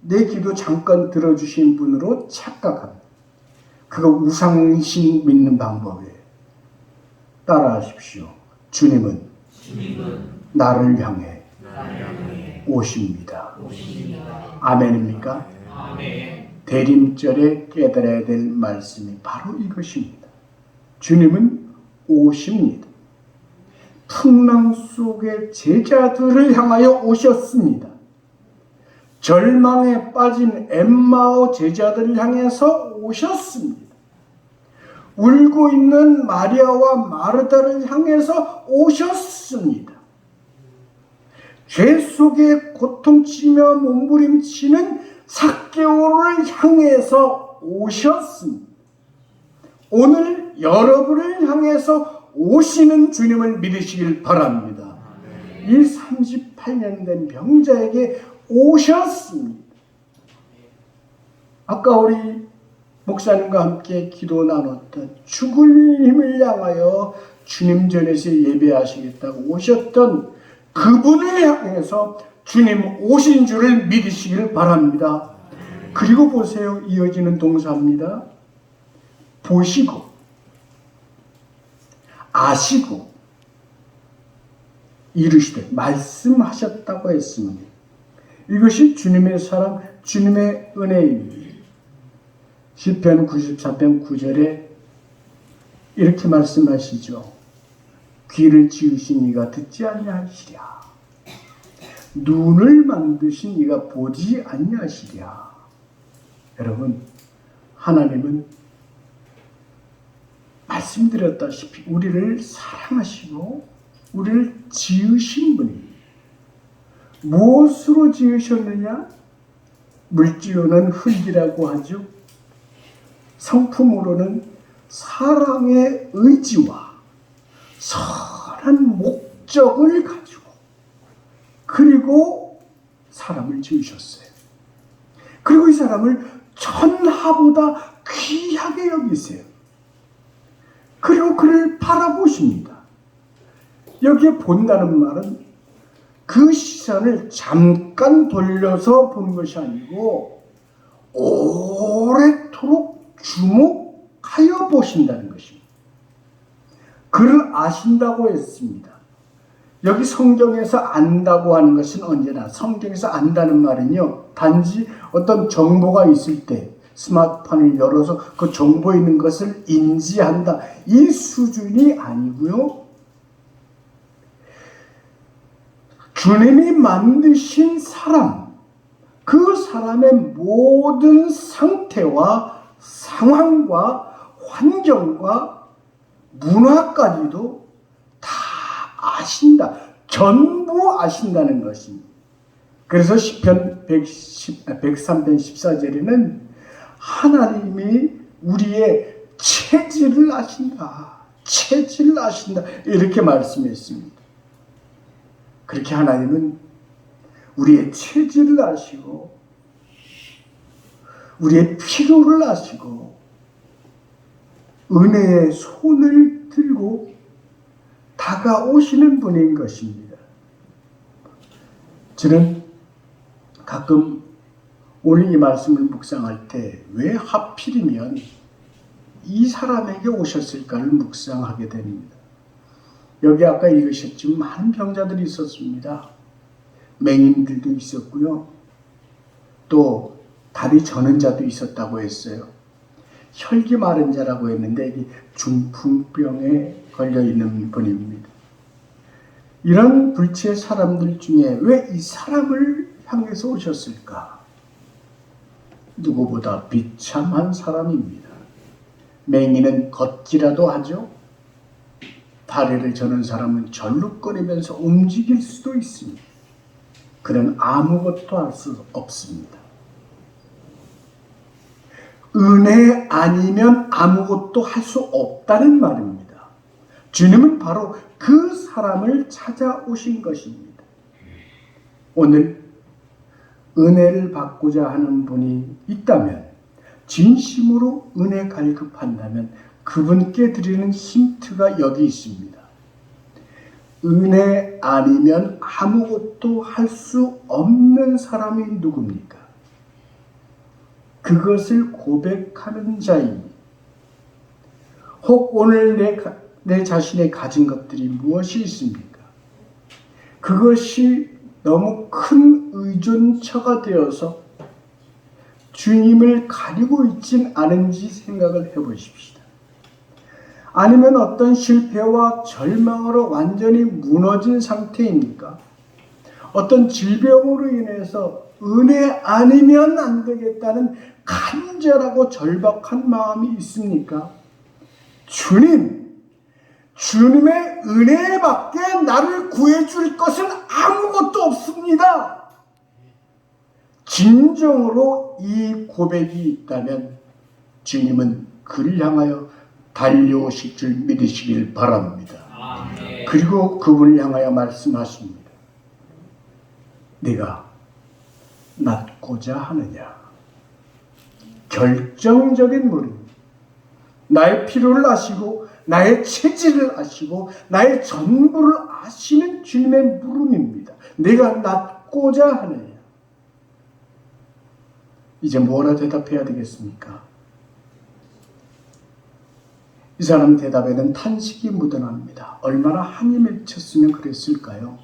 내 기도 잠깐 들어주신 분으로 착각합니다. 그거 우상신 믿는 방법이에요. 따라하십시오. 주님은 나를 향해 오십니다. 아멘입니까? 대림절에 깨달아야 될 말씀이 바로 이것입니다. 주님은 오십니다. 풍랑 속에 제자들을 향하여 오셨습니다. 절망에 빠진 엠마오 제자들을 향해서 오셨습니다. 울고 있는 마리아와 마르다를 향해서 오셨습니다. 죄 속에 고통치며 몸부림치는 삭개오를 향해서 오셨습니다. 오늘 여러분을 향해서 오시는 주님을 믿으시길 바랍니다. 이 38년 된 병자에게 오셨습니다. 아까 우리 목사님과 함께 기도 나눴던 죽을 힘을 향하여 주님 전에서 예배하시겠다고 오셨던 그분을 향해서 주님 오신 줄을 믿으시길 바랍니다. 그리고 보세요. 이어지는 동사입니다. 보시고 아시고 이르시되 말씀하셨다고 했습니다. 이것이 주님의 사랑, 주님의 은혜입니다. 시편 94편 9절에 이렇게 말씀하시죠. 귀를 지으신 이가 듣지 아니하시랴. 눈을 만드신 이가 보지 아니하시랴. 여러분, 하나님은 말씀드렸다시피 우리를 사랑하시고 우리를 지으신 분입니다. 무엇으로 지으셨느냐? 물질로는 흙이라고 하죠. 성품으로는 사랑의 의지와 선한 목적을 가지고 그리고 사람을 지으셨어요. 그리고 이 사람을 천하보다 귀하게 여기세요. 그리고 그를 바라보십니다. 여기에 본다는 말은 그 시선을 잠깐 돌려서 본 것이 아니고 오래도록 주목하여 보신다는 것입니다. 그를 아신다고 했습니다. 여기 성경에서 안다고 하는 것은 언제나 성경에서 안다는 말은요, 단지 어떤 정보가 있을 때 스마트폰을 열어서 그 정보에 있는 것을 인지한다, 이 수준이 아니고요. 주님이 만드신 사람, 그 사람의 모든 상태와 상황과 환경과 문화까지도 다 아신다. 전부 아신다는 것입니다. 그래서 시편 103편 14절에는 하나님이 우리의 체질을 아신다. 체질을 아신다. 이렇게 말씀했습니다. 그렇게 하나님은 우리의 체질을 아시고 우리의 필요를 아시고 은혜의 손을 들고 다가오시는 분인 것입니다. 저는 가끔 오늘 이 말씀을 묵상할 때 왜 하필이면 이 사람에게 오셨을까를 묵상하게 됩니다. 여기 아까 읽으셨지만 많은 병자들이 있었습니다. 맹인들도 있었고요. 또 다리 저는 자도 있었다고 했어요. 혈기 마른 자라고 했는데 이게 중풍병에 걸려있는 분입니다. 이런 불치의 사람들 중에 왜 이 사람을 향해서 오셨을까? 누구보다 비참한 사람입니다. 맹인은 걷기라도 하죠. 다리를 저는 사람은 절룩거리면서 움직일 수도 있습니다. 그는 아무것도 할 수 없습니다. 은혜 아니면 아무것도 할 수 없다는 말입니다. 주님은 바로 그 사람을 찾아오신 것입니다. 오늘 은혜를 받고자 하는 분이 있다면, 진심으로 은혜 갈급한다면 그분께 드리는 힌트가 여기 있습니다. 은혜 아니면 아무것도 할 수 없는 사람이 누굽니까? 그것을 고백하는 자입니다. 혹 오늘 내 자신의 가진 것들이 무엇이 있습니까? 그것이 너무 큰 의존처가 되어서 주님을 가리고 있진 않은지 생각을 해보십시다. 아니면 어떤 실패와 절망으로 완전히 무너진 상태입니까? 어떤 질병으로 인해서 은혜 아니면 안 되겠다는 간절하고 절박한 마음이 있습니까? 주님의 은혜밖에 나를 구해줄 것은 아무것도 없습니다. 진정으로 이 고백이 있다면 주님은 그를 향하여 달려오실 줄 믿으시길 바랍니다. 그리고 그분을 향하여 말씀하십니다. 네가 낫고자 하느냐? 결정적인 물음. 나의 필요를 아시고 나의 체질을 아시고 나의 전부를 아시는 주님의 물음입니다. 네가 낫고자 하느냐? 이제 뭐라 대답해야 되겠습니까? 이 사람 대답에는 탄식이 묻어납니다. 얼마나 한이 맺혔으면 그랬을까요?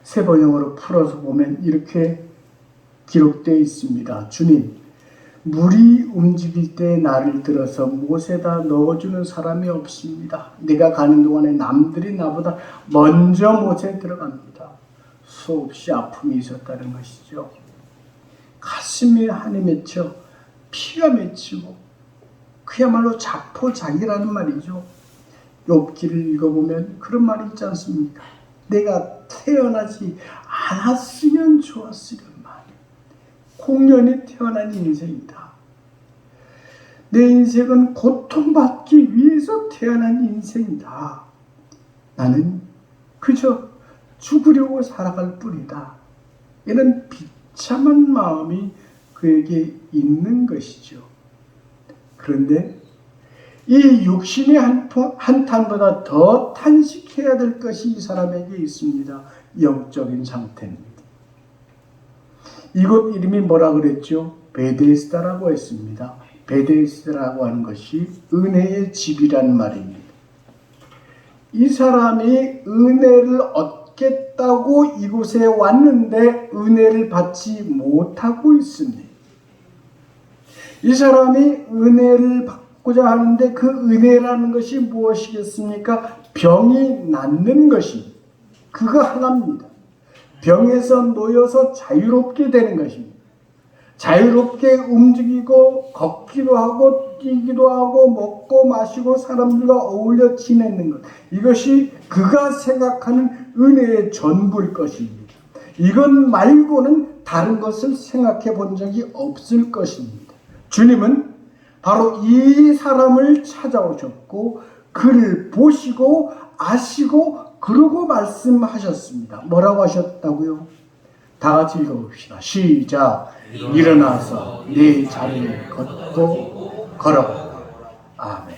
세 번역으로 풀어서 보면 이렇게 기록되어 있습니다. 주님, 물이 움직일 때 나를 들어서 못에다 넣어주는 사람이 없습니다. 내가 가는 동안에 남들이 나보다 먼저 못에 들어갑니다. 수없이 아픔이 있었다는 것이죠. 가슴이 한이 맺혀 피가 맺히고 그야말로 자포자기라는 말이죠. 욥기를 읽어보면 그런 말이 있지 않습니까? 내가 태어나지 않았으면 좋았으련만. 공연히 태어난 인생이다. 내 인생은 고통받기 위해서 태어난 인생이다. 나는 그저 죽으려고 살아갈 뿐이다. 이런 비참한 마음이 그에게 있는 것이죠. 그런데 이 육신의 한탄보다 더 탄식해야 될 것이 이 사람에게 있습니다. 영적인 상태입니다. 이곳 이름이 뭐라 그랬죠? 베데스다라고 했습니다. 베데스다라고 하는 것이 은혜의 집이란 말입니다. 이 사람이 은혜를 얻겠다고 이곳에 왔는데 은혜를 받지 못하고 있습니다. 이 사람이 은혜를 받고자 하는데 그 은혜라는 것이 무엇이겠습니까? 병이 낫는 것입니다. 그거 하나입니다. 병에서 놓여서 자유롭게 되는 것입니다. 자유롭게 움직이고 걷기도 하고 뛰기도 하고 먹고 마시고 사람들과 어울려 지내는 것. 이것이 그가 생각하는 은혜의 전부일 것입니다. 이것 말고는 다른 것을 생각해 본 적이 없을 것입니다. 주님은 바로 이 사람을 찾아오셨고 그를 보시고 아시고 그러고 말씀하셨습니다. 뭐라고 하셨다고요? 다 같이 읽어봅시다. 시작. 일어나서 네 자리를 걷고 걸어가라. 아멘.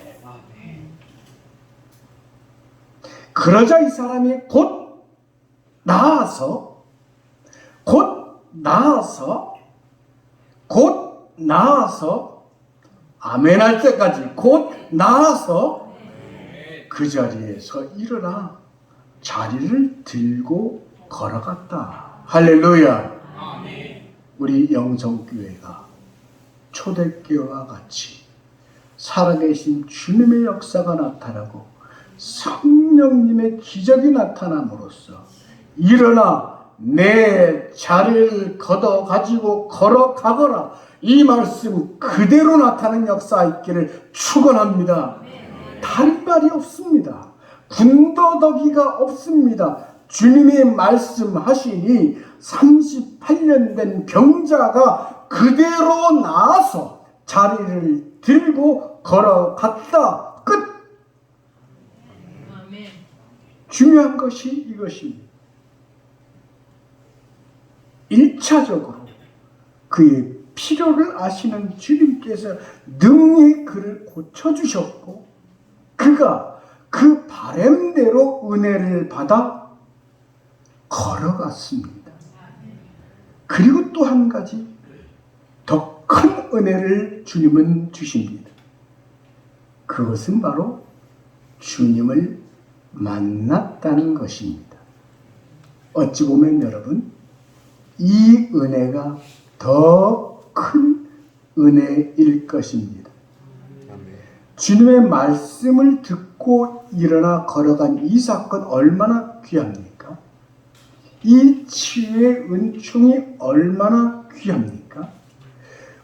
그러자 이 사람이 곧 나아서 아멘 할 때까지 곧 나아서 그 자리에서 일어나 자리를 들고 걸어갔다. 할렐루야. 우리 영성교회가 초대교회와 같이 살아계신 주님의 역사가 나타나고 성령님의 기적이 나타남으로써 일어나 내 자리를 걷어 가지고 걸어가거라. 이 말씀 그대로 나타나는 역사 있기를 축원합니다. 다른 말이 없습니다. 군더더기가 없습니다. 주님이 말씀하시니 38년 된 병자가 그대로 나와서 자리를 들고 걸어갔다. 끝. 중요한 것이 이것입니다. 1차적으로 그의 필요를 아시는 주님께서 능히 그를 고쳐주셨고 그가 그 바램대로 은혜를 받아 걸어갔습니다. 그리고 또 한 가지 더 큰 은혜를 주님은 주십니다. 그것은 바로 주님을 만났다는 것입니다. 어찌 보면 여러분, 이 은혜가 더 큰 은혜일 것입니다. 주님의 말씀을 듣고 일어나 걸어간 이 사건 얼마나 귀합니까? 이 치유의 은총이 얼마나 귀합니까?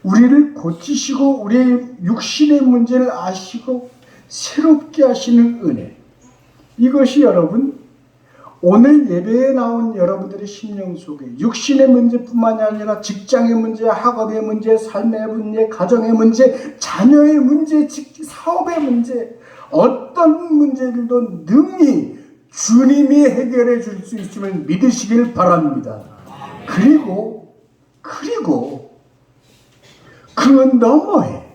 우리를 고치시고 우리의 육신의 문제를 아시고 새롭게 하시는 은혜. 이것이 여러분, 오늘 예배에 나온 여러분들의 심령 속에 육신의 문제뿐만이 아니라 직장의 문제, 학업의 문제, 삶의 문제, 가정의 문제, 자녀의 문제, 사업의 문제, 어떤 문제들도 능히 주님이 해결해 줄 수 있음을 믿으시길 바랍니다. 그리고 그 너머에,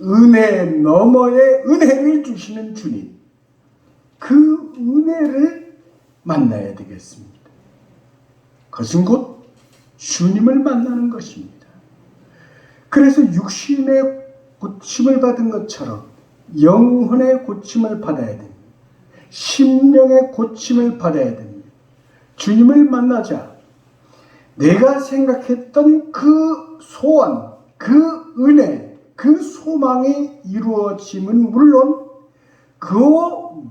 은혜 너머에 은혜를 주시는 주님, 그 은혜를 만나야 되겠습니다. 그것은 곧 주님을 만나는 것입니다. 그래서 육신의 고침을 받은 것처럼 영혼의 고침을 받아야 됩니다. 심령의 고침을 받아야 됩니다. 주님을 만나자 내가 생각했던 그 소원, 그 은혜, 그 소망이 이루어짐은 물론 그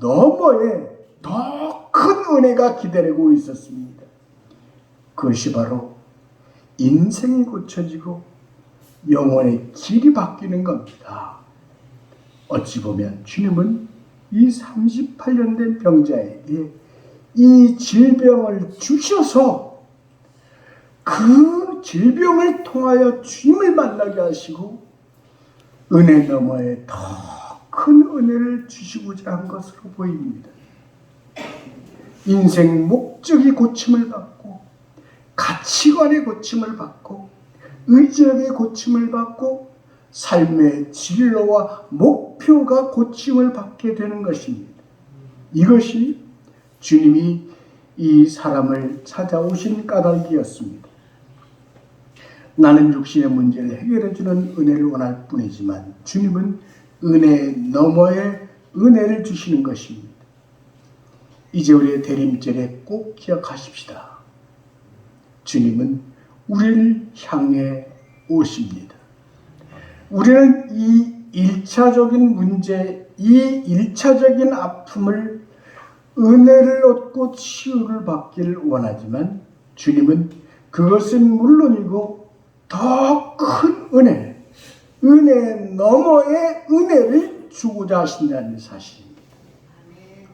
너머에 더 큰 은혜가 기다리고 있었습니다. 그것이 바로 인생이 고쳐지고 영혼의 길이 바뀌는 겁니다. 어찌 보면 주님은 이 38년 된 병자에게 이 질병을 주셔서 그 질병을 통하여 주님을 만나게 하시고 은혜 너머에 더 큰 은혜를 주시고자 한 것으로 보입니다. 인생 목적이 고침을 받고 가치관의 고침을 받고 의지력의 고침을 받고 삶의 진로와 목표가 고침을 받게 되는 것입니다. 이것이 주님이 이 사람을 찾아오신 까닭이었습니다. 나는 육신의 문제를 해결해주는 은혜를 원할 뿐이지만 주님은 은혜 너머에 은혜를 주시는 것입니다. 이제 우리의 대림절에 꼭 기억하십시다. 주님은 우리를 향해 오십니다. 우리는 이 1차적인 문제, 이 1차적인 아픔을 은혜를 얻고 치유를 받기를 원하지만 주님은 그것은 물론이고 더 큰 은혜 너머의 은혜를 주고자 하신다는 사실입니다.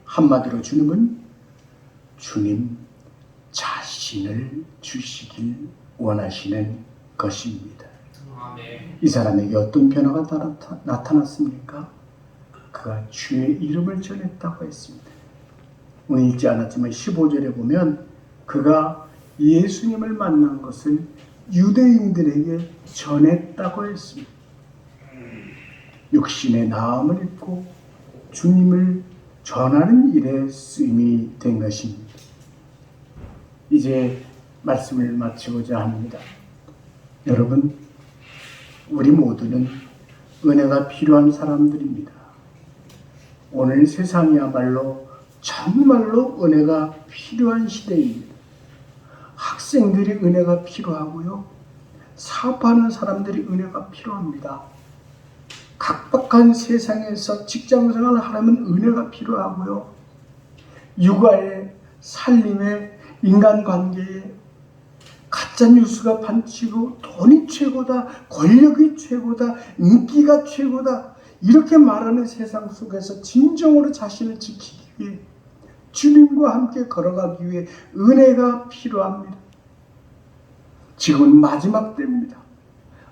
한마디로 주님은 주님 자신을 주시길 원하시는 것입니다. 이 사람에게 어떤 변화가 나타났습니까? 그가 주의 이름을 전했다고 했습니다. 오늘 읽지 않았지만 15절에 보면 그가 예수님을 만난 것을 유대인들에게 전했다고 했습니다. 육신의 나음을 입고 주님을 전하는 일에 쓰임이 된 것입니다. 이제 말씀을 마치고자 합니다. 여러분, 우리 모두는 은혜가 필요한 사람들입니다. 오늘 세상이야말로 정말로 은혜가 필요한 시대입니다. 학생들이 은혜가 필요하고요. 사업하는 사람들이 은혜가 필요합니다. 각박한 세상에서 직장생활을 하려면 은혜가 필요하고요. 육아에, 살림에, 인간관계에 가짜뉴스가 판치고 돈이 최고다, 권력이 최고다, 인기가 최고다 이렇게 말하는 세상 속에서 진정으로 자신을 지키기 위해 주님과 함께 걸어가기 위해 은혜가 필요합니다. 지금은 마지막 때입니다.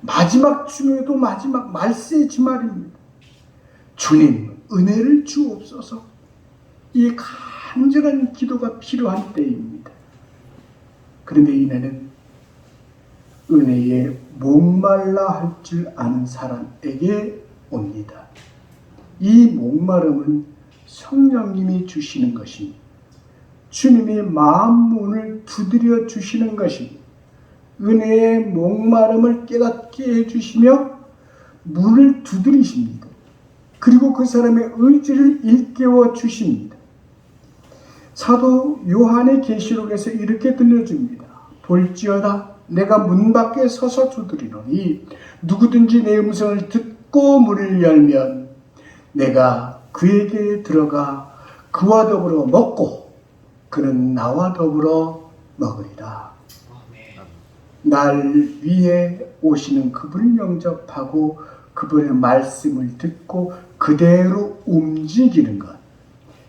마지막 중에도 마지막 말세의 주말입니다. 주님 은혜를 주옵소서. 이 간절한 기도가 필요한 때입니다. 그런데 이내는 은혜에 목말라 할 줄 아는 사람에게 옵니다. 이 목마름은 성령님이 주시는 것입니다. 주님이 마음 문을 두드려 주시는 것입니다. 은혜의 목마름을 깨닫게 해주시며 문을 두드리십니다. 그리고 그 사람의 의지를 일깨워 주십니다. 사도 요한의 계시록에서 이렇게 들려줍니다. 볼지어다 내가 문 밖에 서서 두드리노니 누구든지 내 음성을 듣고 문을 열면 내가 그에게 들어가 그와 더불어 먹고 그는 나와 더불어 먹으리라. 날 위에 오시는 그분을 영접하고 그분의 말씀을 듣고 그대로 움직이는 것,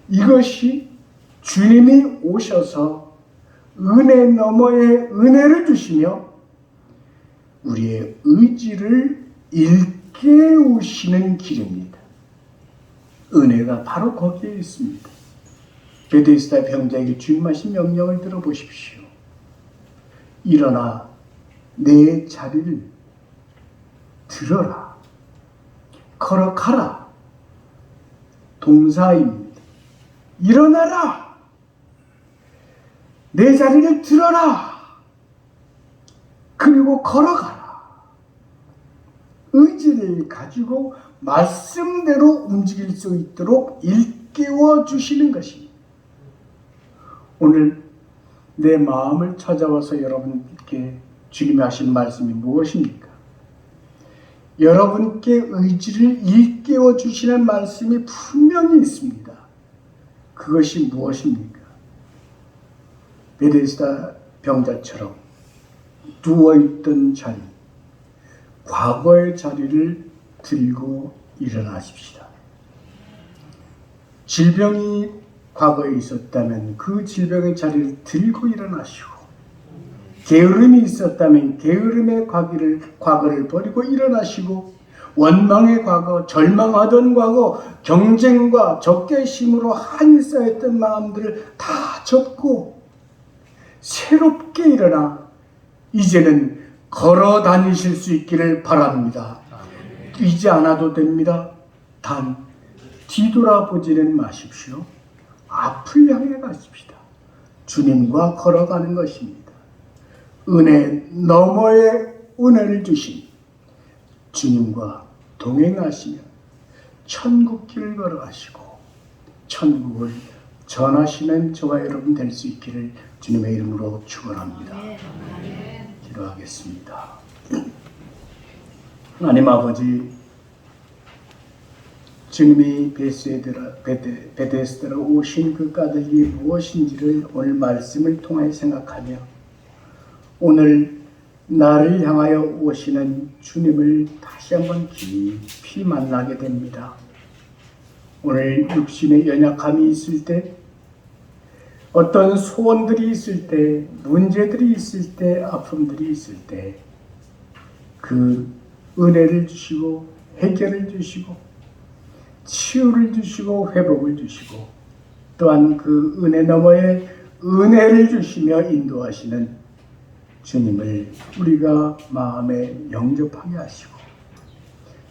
이것이 주님이 오셔서 은혜 너머에 은혜를 주시며 우리의 의지를 일깨우시는 길입니다. 은혜가 바로 거기에 있습니다. 베데스다 병자에게 주님 하신 명령을 들어보십시오. 일어나 내 자리를 들어라. 걸어가라. 동사입니다. 일어나라. 내 자리를 들어라. 그리고 걸어가라. 의지를 가지고 말씀대로 움직일 수 있도록 일깨워 주시는 것입니다. 오늘 내 마음을 찾아와서 여러분께 주님이 하신 말씀이 무엇입니까? 여러분께 의지를 일깨워 주시는 말씀이 분명히 있습니다. 그것이 무엇입니까? 베데스다 병자처럼 누워있던 자리, 과거의 자리를 들고 일어나십시다. 질병이 과거에 있었다면 그 질병의 자리를 들고 일어나시고, 게으름이 있었다면 게으름의 과거를 버리고 일어나시고, 원망의 과거, 절망하던 과거, 경쟁과 적개심으로 한이 쌓였던 마음들을 다 접고 새롭게 일어나 이제는 걸어 다니실 수 있기를 바랍니다. 뛰지 않아도 됩니다. 단 뒤돌아보지는 마십시오. 앞을 향해 가십시다. 주님과 걸어가는 것입니다. 은혜 너머에 은혜를 주신 주님과 동행하시며 천국 길을 걸어가시고 천국을 전하시는 저와 여러분 될 수 있기를 주님의 이름으로 축원합니다. 기도하겠습니다. 하나님 아버지, 주님이 베데스다로 오신 그 까닭이 무엇인지를 오늘 말씀을 통해 생각하며 오늘 나를 향하여 오시는 주님을 다시 한번 깊이 만나게 됩니다. 오늘 육신의 연약함이 있을 때, 어떤 소원들이 있을 때, 문제들이 있을 때, 아픔들이 있을 때 그 은혜를 주시고 해결을 주시고 치유를 주시고 회복을 주시고 또한 그 은혜 너머에 은혜를 주시며 인도하시는 주님을 우리가 마음에 영접하게 하시고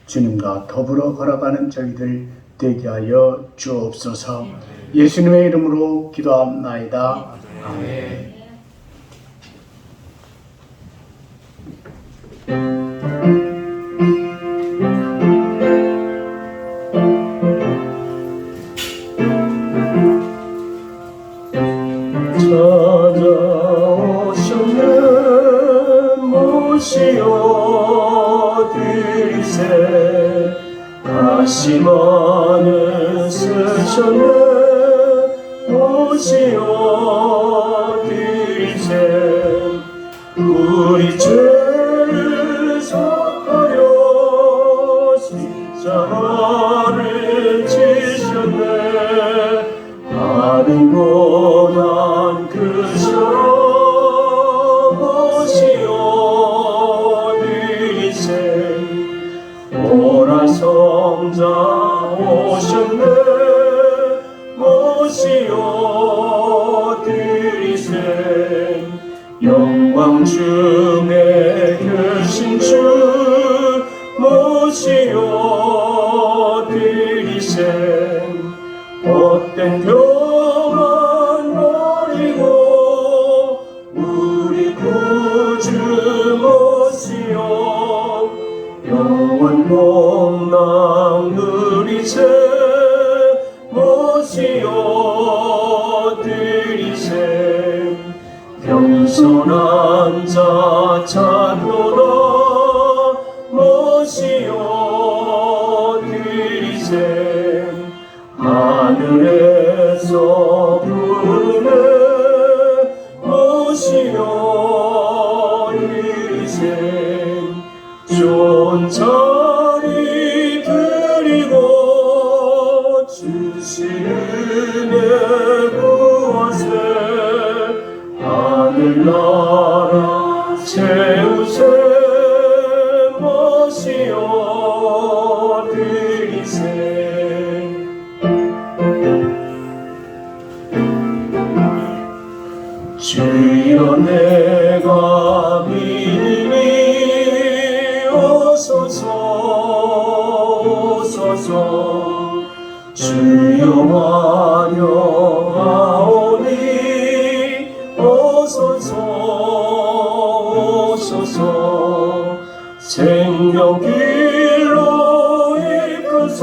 주님과 더불어 걸어가는 저희들 되게 하여 주옵소서. 예수님의 이름으로 기도합나이다. 아멘. 찾아오셨네 모시어 드리세 다시마는 쓰셨네 모시어 드리세 우리 죄를 사하여 십자가를 지셨네 하는 고난 그셔 모시어 드리세 오라 성자 오셨네 모시어 드리세 영광 중에 계신 주 모시어 드리세 헛된 교만 버리고 우리 구주 모시어 영원 복락 누리세 드리세 모시어 드리세 겸손한 자 찾노라 모시어 드리세 하늘에서 부르네 모시어 드리세 좋은 자리 드리고 주시는 구하세 하늘나라 채우세 모시어 드리세 주여 내가 믿으니 오소서 주여 환영하오니 오소서 생명길로 이끄사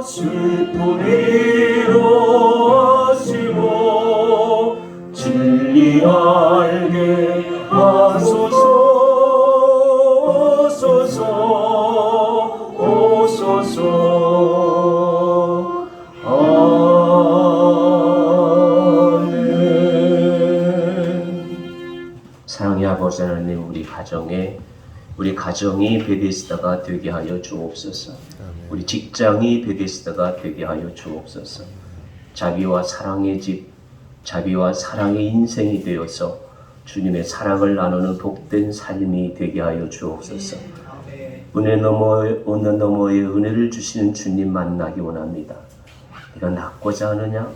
슬픈 위로하시고 진리 알게 하소서 오소서 아멘. 사랑의 아버지 하나님, 우리 가정이 베데스다가 되게 하여 주옵소서. 우리 직장이 베데스다가 되게 하여 주옵소서. 자비와 사랑의 집, 자비와 사랑의 인생이 되어서 주님의 사랑을 나누는 복된 삶이 되게 하여 주옵소서. 오늘 너머의 은혜를 주시는 주님 만나기 원합니다. 네가 낫고자 하느냐?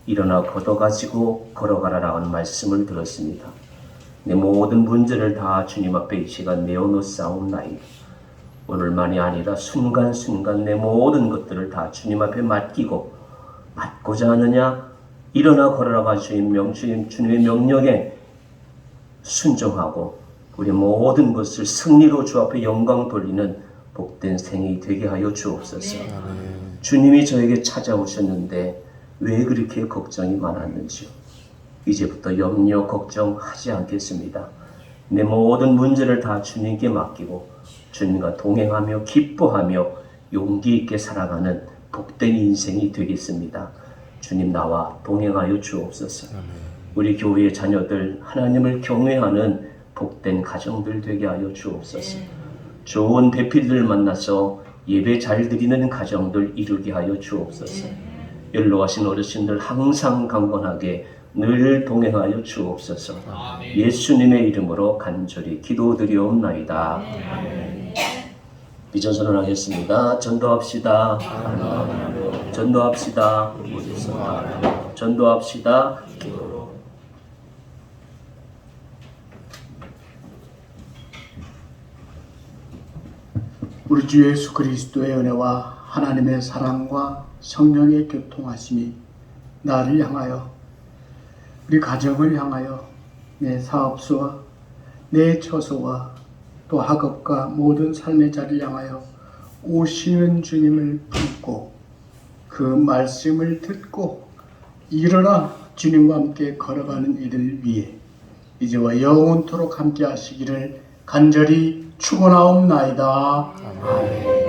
일어나 걷어가지고 걸어가라라는 말씀을 들었습니다. 내 모든 문제를 다 주님 앞에 이 시간 내어놓사옵나이다. 오늘만이 아니라 순간순간 내 모든 것들을 다 주님 앞에 맡기고 맡고자 하느냐? 일어나 걸어라가 주님의 명령에 순종하고 우리 모든 것을 승리로 주 앞에 영광 돌리는 복된 생이 되게 하여 주옵소서. 주님이 저에게 찾아오셨는데 왜 그렇게 걱정이 많았는지요? 이제부터 염려 걱정하지 않겠습니다. 내 모든 문제를 다 주님께 맡기고 주님과 동행하며 기뻐하며 용기 있게 살아가는 복된 인생이 되겠습니다. 주님 나와 동행하여 주옵소서. 우리 교회의 자녀들 하나님을 경외하는 복된 가정들 되게 하여 주옵소서. 좋은 배필들 만나서 예배 잘 드리는 가정들 이루게 하여 주옵소서. 연로하신 어르신들 항상 강건하게 늘 동행하여 주옵소서. 예수님의 이름으로 간절히 기도드리옵나이다. 비전 선언하겠습니다. 전도합시다. 전도합시다. 전도합시다. 우리 주 예수 그리스도의 은혜와 하나님의 사랑과 성령의 교통하심이 나를 향하여 우리 가정을 향하여 내 사업소와 내 처소와 또 학업과 모든 삶의 자리를 향하여 오시는 주님을 품고 그 말씀을 듣고 일어나 주님과 함께 걸어가는 이들 위해 이제와 영원토록 함께 하시기를 간절히 축원하옵나이다. 아멘.